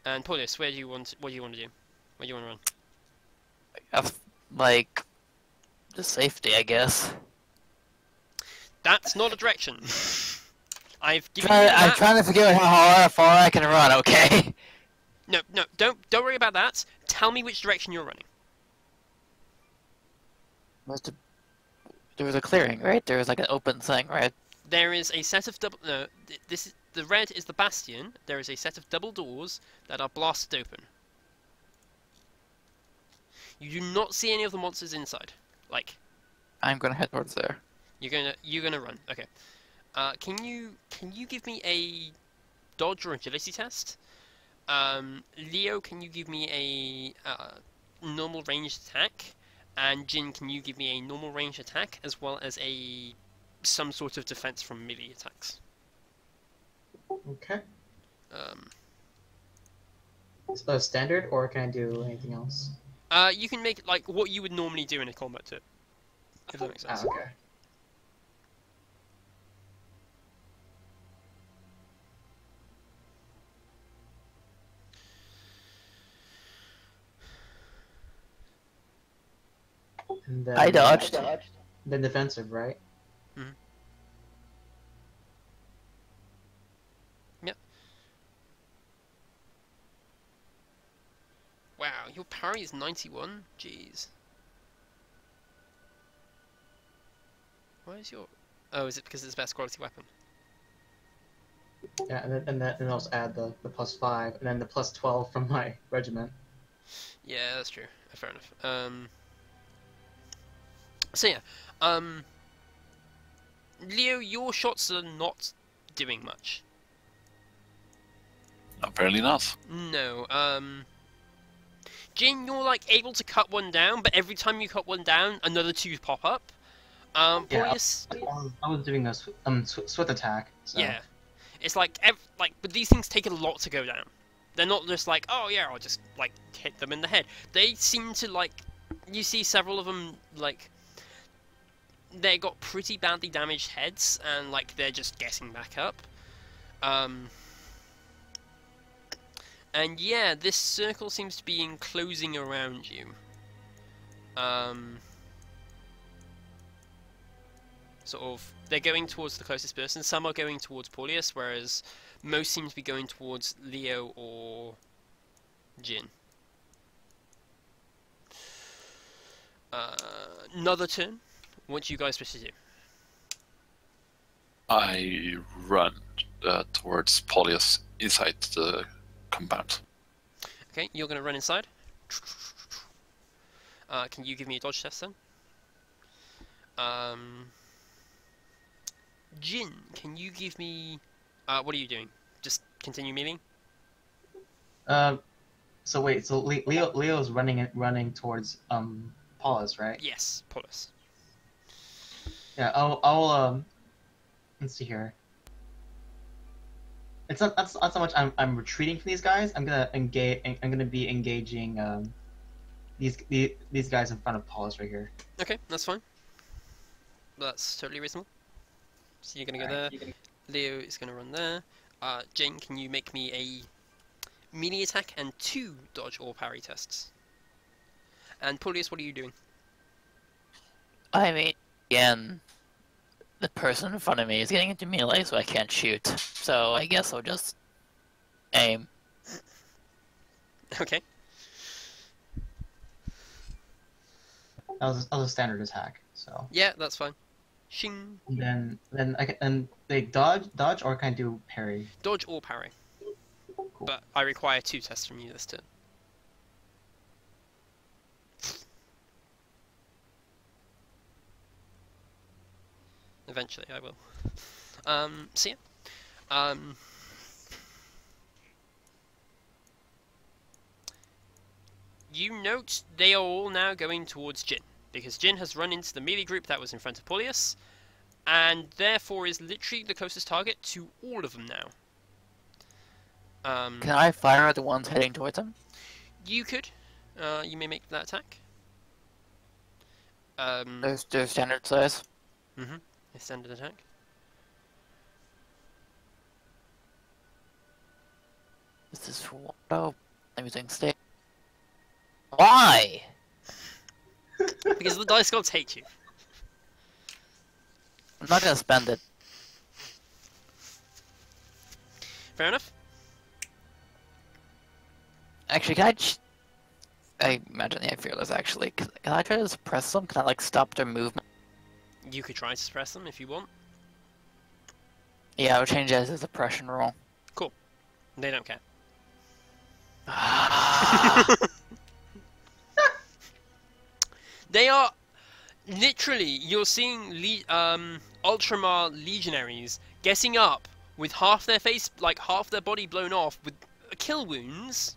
And Paulius, what do you want to do? Where do you want to run? Like, the safety, I guess. That's not a direction. I've given you the map. I'm trying to figure out how far I can run, okay? No, don't worry about that. Tell me which direction you're running. There was a clearing, right? There was like an open thing, right? There is a set of double... No, the red is the Bastion. There is a set of double doors that are blasted open. You do not see any of the monsters inside. Like... I'm gonna head towards there. You're gonna run. Okay. Can you give me a dodge or agility test? Leo, can you give me a normal ranged attack? And Jin, can you give me a normal ranged attack as well as some sort of defense from melee attacks? Okay. Standard, or can I do anything else? You can make like what you would normally do in a combat tip, if that makes sense. Okay. And then, I dodged. Then defensive, right? Mhm. Yep. Wow, your parry is 91? Jeez. Why is your... Oh, is it because it's the best quality weapon? Yeah, and also add the +5 and then the +12 from my regiment. Yeah, that's true. Fair enough. So yeah, Leo, your shots are not doing much. Apparently not. No, Jin, you're like able to cut one down, but every time you cut one down, another two pop up. Yeah, Polius, I was doing a swift attack. So. yeah, it's like but these things take a lot to go down. They're not just like, oh yeah, I'll just like hit them in the head. They seem to like, you see several of them like, they got pretty badly damaged heads, and like they're just getting back up. And yeah, this circle seems to be enclosing around you. Sort of, they're going towards the closest person. Some are going towards Paulius, whereas most seem to be going towards Leo or Jin. Another turn. What do you guys wish to do? I run towards Polius inside the compound. Okay, you're going to run inside. Can you give me a dodge test then? Jin, can you give me... what are you doing? Just continue meeting? So wait, so Leo's running towards Paulus, right? Yes, Paulus. Yeah, I'll let's see here. It's not so much I'm retreating from these guys. I'm gonna be engaging these guys in front of Paulus right here. Okay, that's fine. That's totally reasonable. So you're gonna go there. Leo is gonna run there. Jane, can you make me a melee attack and 2 dodge or parry tests? And Paulius, what are you doing? I mean, again, the person in front of me is getting into melee, so I can't shoot. So I guess I'll just aim. Okay. That was a standard attack. So. Yeah, that's fine. Shing. And then I can, and they dodge or can I do parry? Dodge or parry. Cool. But I require 2 tests from you this turn. Eventually, I will. So yeah. You note they are all now going towards Jin, because Jin has run into the melee group that was in front of Paulius, and therefore is literally the closest target to all of them now. Can I fire at the ones heading towards him? You could. You may make that attack. They're standard size. A standard attack. This is for oh, I'm using stick. Why? Because the dice gods hate you. I'm not gonna spend it. Fair enough. Actually, can I imagine they have fearless. Actually, can I try to suppress them? Can I like stop their movement? You could try to suppress them if you want. Yeah, I would change it as a suppression roll. Cool. They don't care. They are literally, you're seeing Ultramar legionaries getting up with half their face, like half their body blown off with kill wounds,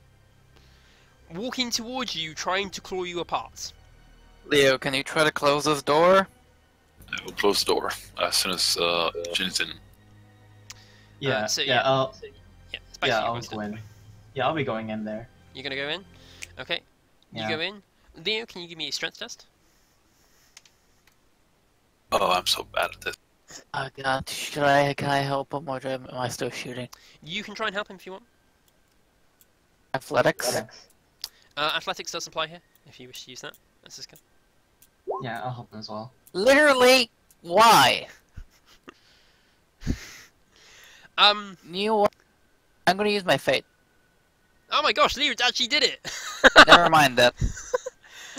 walking towards you, trying to claw you apart. Leo, can you try to close this door? I will close the door as soon as Jin's in. Yeah, so yeah, I'll I'll go in. Yeah, I'll be going in there. You're gonna go in? Okay. You Yeah. go in. Leo, can you give me a strength test? Oh, I'm so bad at this. Oh god, can I help him or am I still shooting? You can try and help him if you want. Athletics? Athletics does apply here, if you wish to use that. That's just good. Yeah, I'll help him as well. Literally, why? You know what? I'm gonna use my fate. Oh my gosh, Leo actually did it! Never mind that.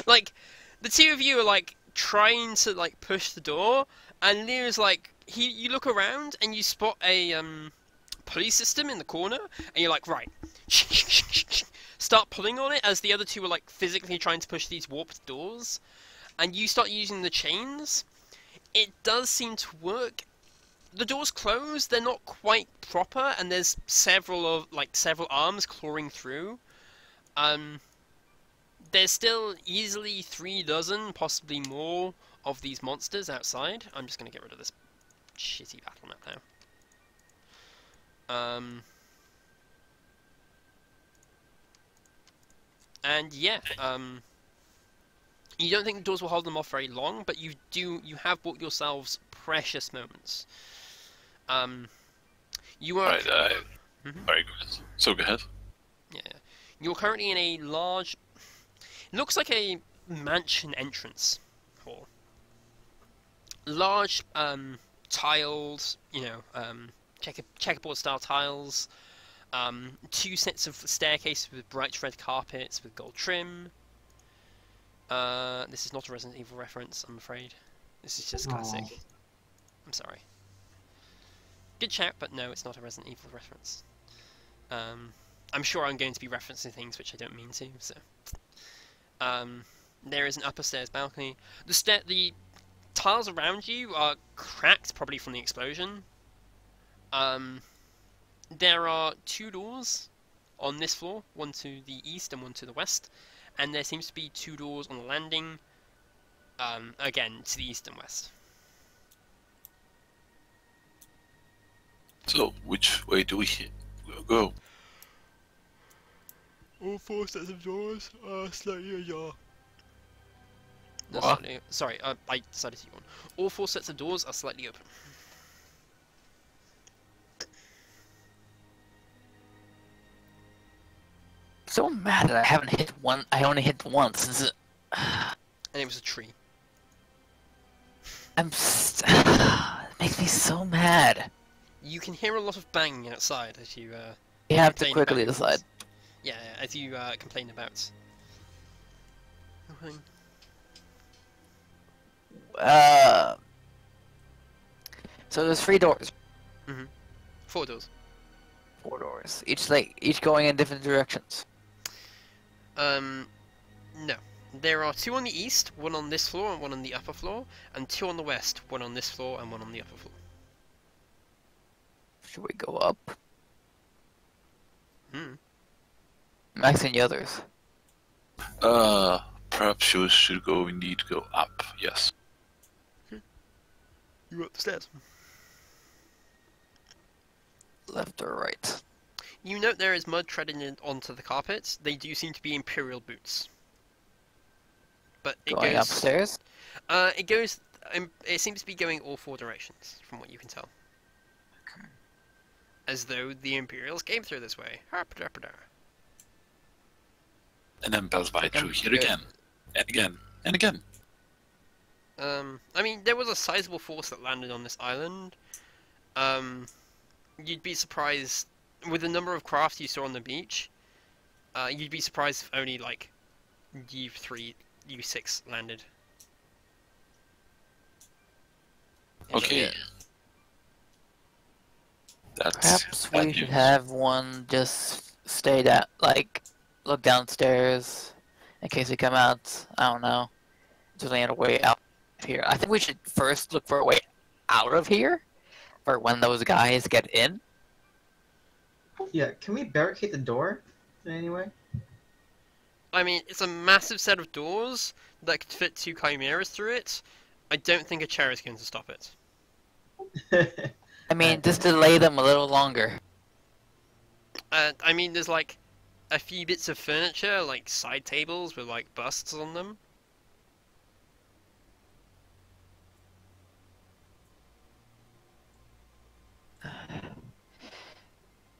Like, the two of you are like trying to like push the door, and Leo's like, you look around and you spot a pulley system in the corner, and you're like, right, start pulling on it as the other two are like physically trying to push these warped doors, and you start using the chains. It does seem to work. The doors close, they're not quite proper, and there's several arms clawing through. There's still easily 3 dozen, possibly more, of these monsters outside. I'm just gonna get rid of this shitty battle map now. And yeah, you don't think the doors will hold them off very long, but you have bought yourselves precious moments. You are... Right, very good. So go ahead. Yeah. You're currently in a large... It looks like a mansion entrance hall. Large, tiled, checkerboard style tiles. 2 sets of staircases with bright red carpets with gold trim. This is not a Resident Evil reference, I'm afraid. This is just classic. Aw. I'm sorry. Good shout, but no, it's not a Resident Evil reference. I'm sure I'm going to be referencing things which I don't mean to, so... there is an upper stairs balcony. The tiles around you are cracked, probably from the explosion. There are 2 doors on this floor, one to the east and one to the west, and there seems to be 2 doors on the landing, again, to the east and west. So, which way do we go? All 4 sets of doors are slightly ajar. What? Sorry, I decided to yawn. All 4 sets of doors are slightly open. So mad that I haven't hit one. I only hit once. And it was a tree. It makes me so mad. You can hear a lot of banging outside as you You have to complain quickly about decide. things. Yeah, as you complain about. So there's 3 doors. 4 doors. 4 doors. Each going in different directions. No. There are 2 on the east, 1 on this floor and 1 on the upper floor, and 2 on the west, 1 on this floor and 1 on the upper floor. Should we go up? Hmm. Maxing the others. Perhaps you should indeed go up, yes. You up the stairs. Left or right? You note there is mud treading onto the carpet. They do seem to be Imperial boots. But it Going goes... upstairs? It goes... it seems to be going all 4 directions, from what you can tell. Okay. As though the Imperials came through this way. And then pass by through here good. again. And again. And again. I mean, there was a sizable force that landed on this island. You'd be surprised, with the number of craft you saw on the beach, you'd be surprised if only, like, U6 landed. Okay. Yeah. That's Perhaps bad we should news. have one just stay down, like, look downstairs in case we come out. I don't know. Just land a way out here. I think we should first look for a way out of here for when those guys get in. Yeah, can we barricade the door in any way? I mean, it's a massive set of doors that could fit 2 chimeras through it. I don't think a chair is going to stop it. I mean, just delay them a little longer. I mean, there's like a few bits of furniture, like side tables with like busts on them.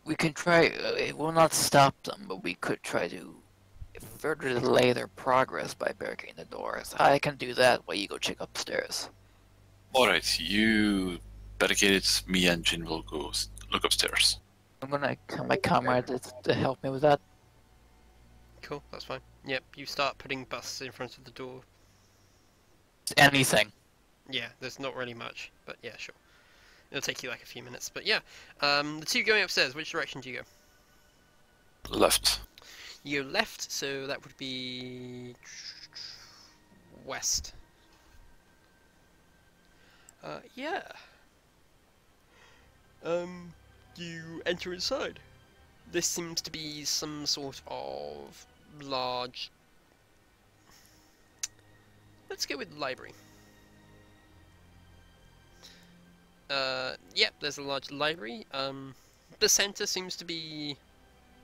We can try. It will not stop them, but we could try to further delay their progress by barricading the doors. I can do that while you go check upstairs. Alright, you barricade it. Me and Jin will go look upstairs. I'm gonna tell my comrade to help me with that. Cool, that's fine. Yep, you start putting busts in front of the door. Anything. Yeah, there's not really much, but yeah, sure. It'll take you like a few minutes, but yeah. The two going upstairs, which direction do you go? Left. You go left, so that would be west. Yeah. You enter inside. This seems to be some sort of large... Let's go with library. Yep, there's a large library. The center seems to be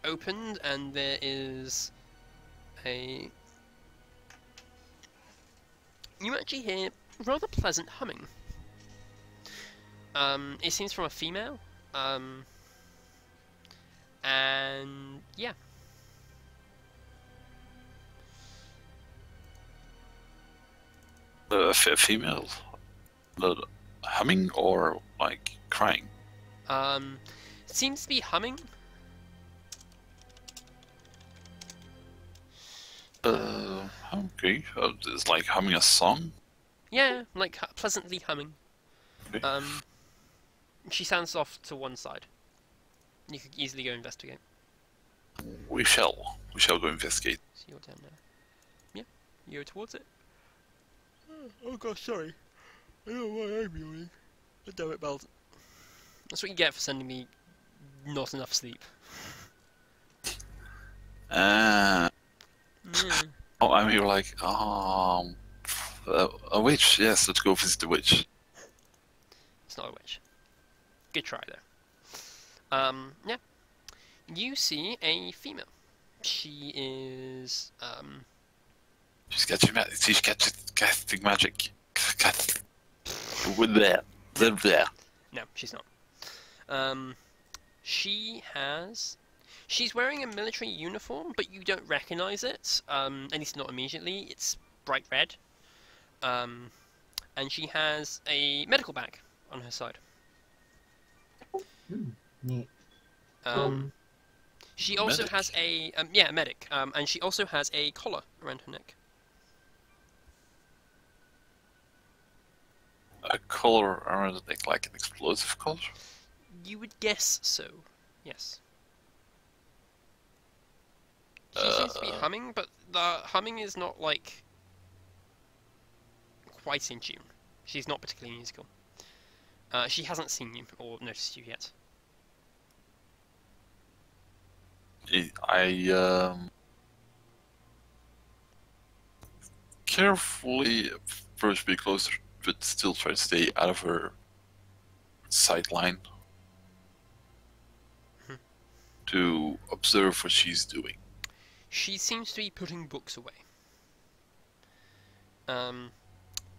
opened, and there is a... You actually hear rather pleasant humming. It seems from a female. And yeah. Female, humming or like crying? Seems to be humming. Okay. It's like humming a song. Yeah, like pleasantly humming. Okay. She sounds off to one side. You could easily go investigate. We shall go investigate. So you're down there. Yeah, you go towards it. Oh gosh, sorry. I don't know why I'm yawning. But damn it, Belt. That's what you get for sending me not enough sleep. Oh, I'm here like, a witch. Yes, let's go visit the witch. It's not a witch. Good try there. Yeah. You see a female. She is, She's casting magic. With there. There. No, she's not. She's wearing a military uniform, but you don't recognize it. At least not immediately. It's bright red. And she has a medical bag on her side. Neat. She also Medic? has a a medic. And she also has a collar around her neck. A color around the neck, like an explosive color. You would guess so. Yes. She seems to be humming, but the humming is not like quite in tune. She's not particularly musical. She hasn't seen you or noticed you yet. I carefully approach me closer, but still try to stay out of her sight line to observe what she's doing. She seems to be putting books away.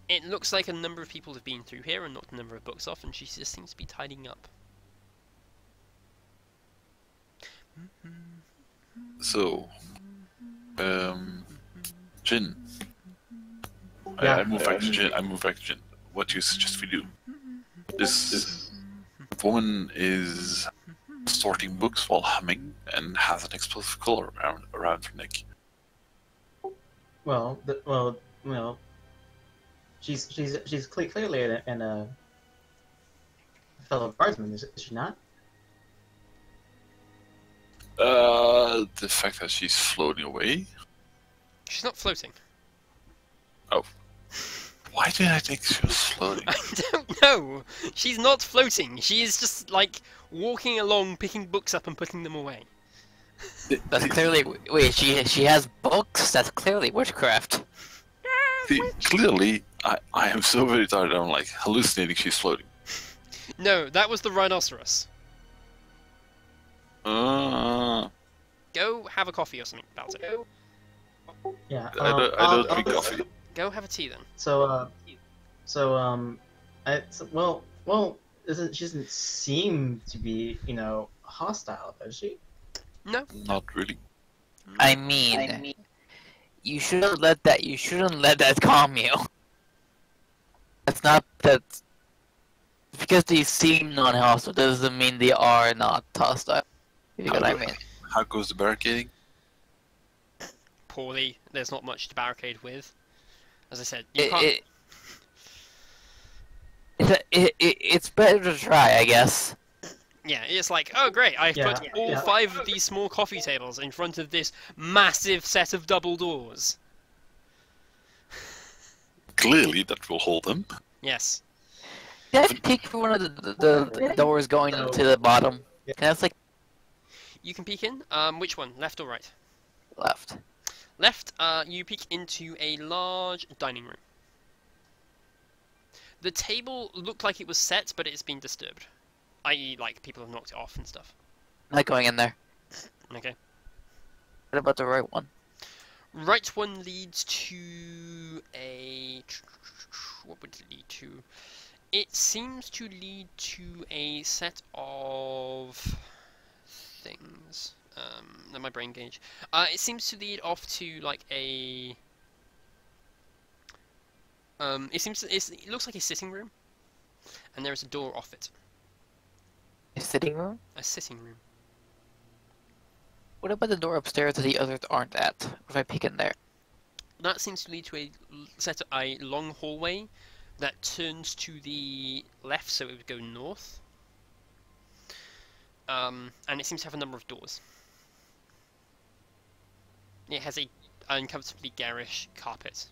It looks like a number of people have been through here and knocked a number of books off, and she just seems to be tidying up. So, Jin. Yeah. I move back to Jin. What do you suggest we do? This woman is sorting books while humming and has an explosive collar around her neck. Well, she's clearly a fellow guardsman, is she not? The fact that she's floating away. She's not floating. Oh. Why did I think she was floating? I don't know. She's not floating. She is just like walking along, picking books up and putting them away. That's clearly. Wait, she has books? That's clearly witchcraft. See, clearly, I am so very tired. I'm like hallucinating. She's floating. No, that was the rhinoceros. Go have a coffee or something about it. Yeah. I don't drink coffee. Go have a tea then. She doesn't seem to be, hostile, does she? No. Not really. I mean, you shouldn't let that. You shouldn't let that calm you. That's not. That's because they seem non-hostile doesn't mean they are not hostile. You know what I mean? How goes the barricading? Poorly. There's not much to barricade with. As I said, you can't. It's better to try, I guess. Yeah, it's like, oh great, I've put all 5 of these small coffee tables in front of this massive set of double doors. Clearly, that will hold them. Yes. Can I peek through one of the doors going to the bottom? Can I, like, You can peek in. Which one? Left or right? left? Left, you peek into a large dining room. The table looked like it was set, but it's been disturbed. I.e., like, people have knocked it off and stuff. Not going in there. Okay. What about the right one? Right one leads to a... What would it lead to? It seems to lead to a set of things. Let my brain gauge. It seems to lead off to like a. It looks like a sitting room, and there is a door off it. A sitting room? A sitting room. What about the door upstairs that the others aren't at? What if I peek in there? That seems to lead to a long hallway that turns to the left, so it would go north. And it seems to have a number of doors. It has a uncomfortably garish carpet.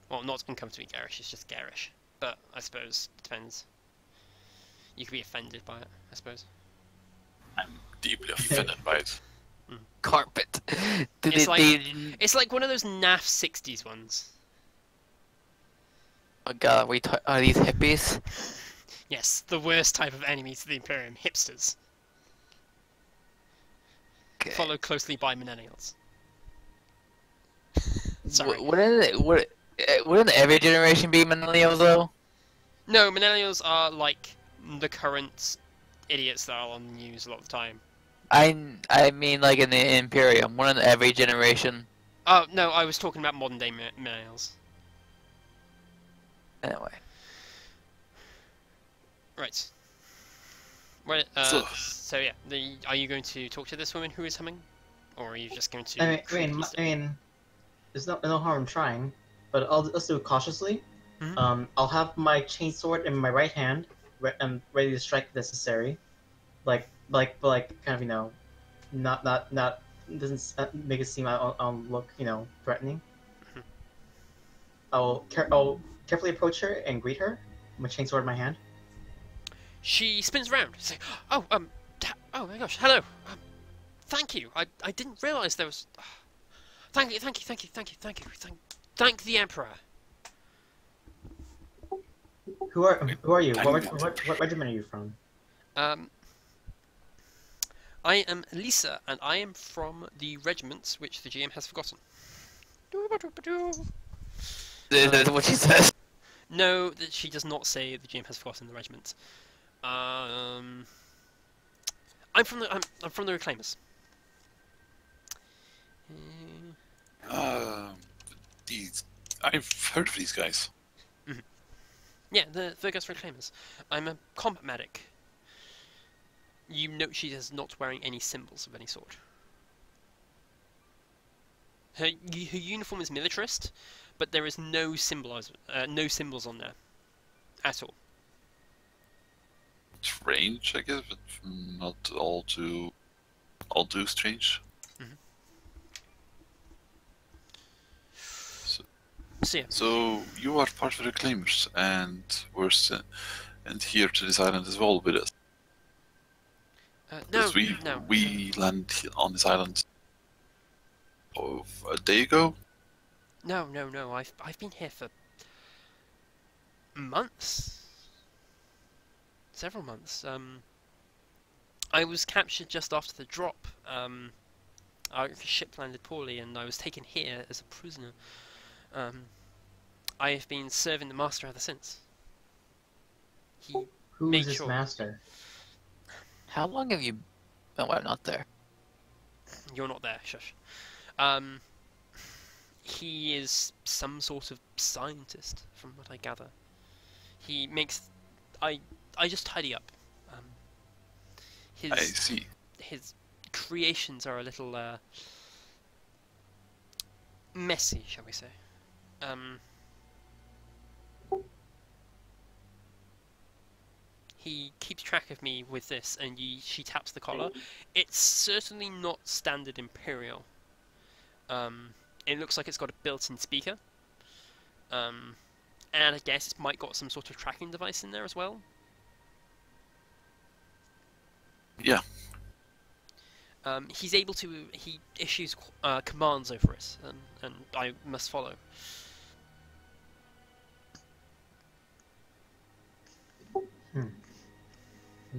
Well, not uncomfortably garish, it's just garish. But I suppose it depends. You could be offended by it, I suppose. I'm deeply offended by it. Carpet. It's like one of those naff 60s ones. Oh god, are these hippies? Yes, the worst type of enemy to the Imperium, hipsters. Okay. Followed closely by millennials. Sorry. Wouldn't every generation be millennials though? No, millennials are like the current idiots that are on the news a lot of the time. I mean like in the Imperium, wouldn't every generation? Oh, no, I was talking about modern day millennials. Anyway. Right. Right, so yeah, are you going to talk to this woman who is humming? Or are you just going to... I mean, there's no harm in trying, but let's do it cautiously. Mhm. I'll have my chainsword in my right hand, ready to strike if necessary. Like, kind of, not doesn't make it seem I'll look, threatening. Mhm. I'll carefully approach her and greet her, my chainsword in my hand. She spins around. She's like, oh, oh my gosh, hello. Thank you. I didn't realise there was... Thank you. Thank the Emperor. Who are you? What regiment are you from? I am Lisa, and I am from the regiment which the GM has forgotten. Is that what she says? No, that she does not say the GM has forgotten the regiment. I'm from the Reclaimers. I've heard of these guys. Yeah, the Verghast Reclaimers. I'm a combat medic. You note she is not wearing any symbols of any sort. Her uniform is militarist, but there is no symbols on there at all. Strange, I guess, but not all too strange. So yeah. So you are part of the Reclaimers, and and here to this island as well with us. No, we landed on this island of a day ago. No. I've been here for months, several months. I was captured just after the drop. Our ship landed poorly, and I was taken here as a prisoner. I have been serving the master ever since. Who is this master? How long have you... Oh, I'm not there. You're not there, shush. He is some sort of scientist, from what I gather. He makes I just tidy up. Um, I his see. his creations are a little messy, shall we say? He keeps track of me with this, and she taps the collar. It's certainly not standard Imperial. It looks like it's got a built-in speaker. And I guess it might got some sort of tracking device in there as well. Yeah. He's able to. He issues commands over it, and I must follow.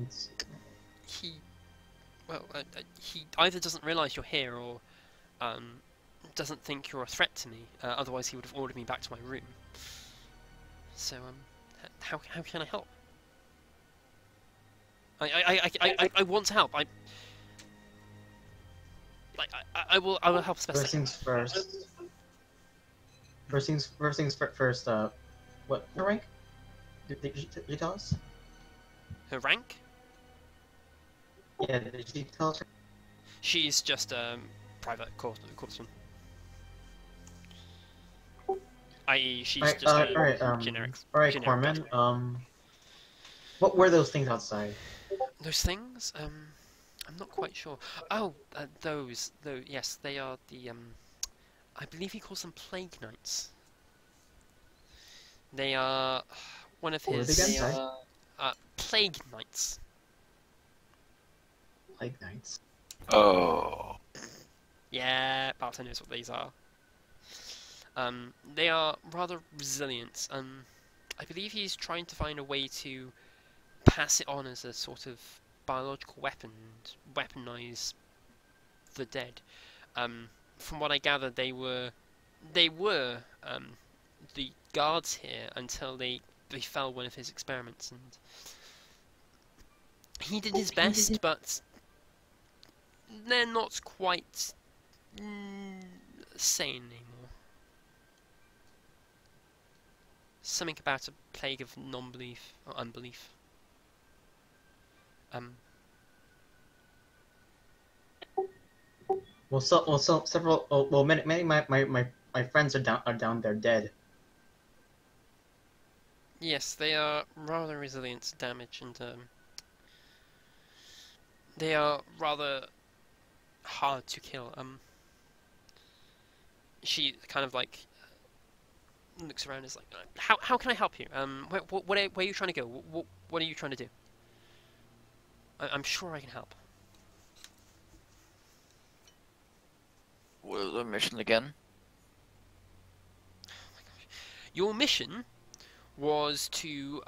It's, He either doesn't realise you're here, or doesn't think you're a threat to me. Otherwise, he would have ordered me back to my room. So, how can I help? I want to help. I will help as best I first can. things first. First things first. What her rank? Did you tell us? Her rank? Yeah, did she tell us? She's just private courtsman. I.e., she's Alright, just a alright, generic. alright, generic Corman. graduate. What were those things outside? Those things? I'm not quite sure. Oh, those. Yes, they are the. I believe he calls them plague knights. They are one of What were his. they again? Sorry? Plague knights. Plague Knights. Oh. Yeah, Barton knows what these are. They are rather resilient. I believe he's trying to find a way to pass it on as a sort of biological weapon and weaponize the dead. From what I gather, they were the guards here until they fell one of his experiments, and he did his best, but they're not quite sane anymore. Something about a plague of non-belief or unbelief. Several. Many of my friends are down there dead. Yes, they are rather resilient to damage, and they are rather hard to kill. She kind of like looks around and is like, how can I help you? Where are you trying to go? What are you trying to do? I'm sure I can help. What was the mission again? Oh my gosh. Your mission was to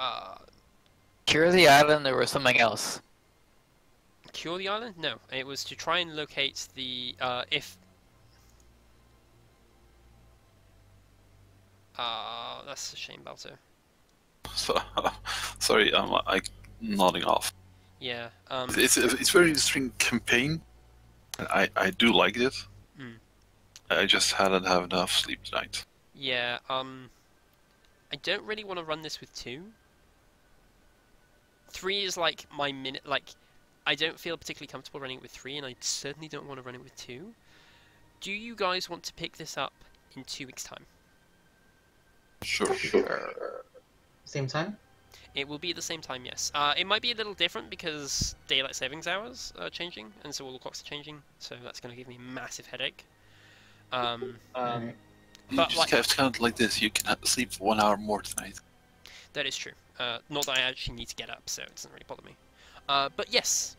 Cure the island, or was something else? cure the island? No, it was to try and locate the if. That's a shame, Balto. So, sorry, I'm nodding off. Yeah. It's a very interesting campaign. I do like it. Mm. I just hadn't have enough sleep tonight. Yeah. I don't really want to run this with 2. 3 is like my minute. Like, I don't feel particularly comfortable running it with 3, and I certainly don't want to run it with 2. Do you guys want to pick this up in 2 weeks' time? Sure. Same time? It will be at the same time, yes. It might be a little different because daylight savings hours are changing, and so all the clocks are changing. So that's going to give me a massive headache. Alright. You But, just like- have to count like this. You can sleep 1 hour more tonight. That is true. Not that I actually need to get up, so it doesn't really bother me. But yes,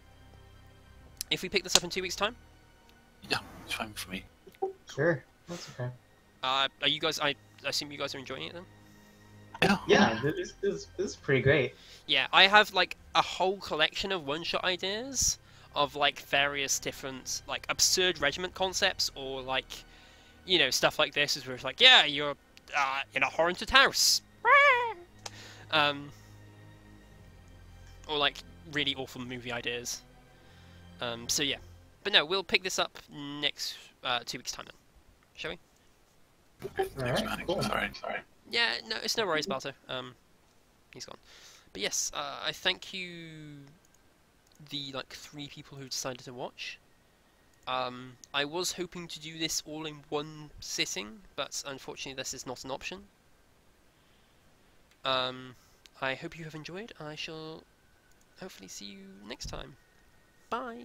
if we pick this up in 2 weeks' time, Yeah, it's fine for me. Sure. That's okay. are you guys? I assume you guys are enjoying it then. Yeah, this is pretty great. Yeah, I have like a whole collection of one-shot ideas of like various different like absurd regiment concepts, or like, you know, stuff like this is where it's like, yeah, you're in a haunted house, or like really awful movie ideas. So yeah, but no, we'll pick this up next 2 weeks time then, shall we? Thanks, Alright, man. cool. Sorry. Yeah, no, it's no worries, Balto. he's gone. But yes, I thank you, the like 3 people who decided to watch. I was hoping to do this all in one sitting, but unfortunately this is not an option. I hope you have enjoyed. I shall hopefully see you next time. Bye!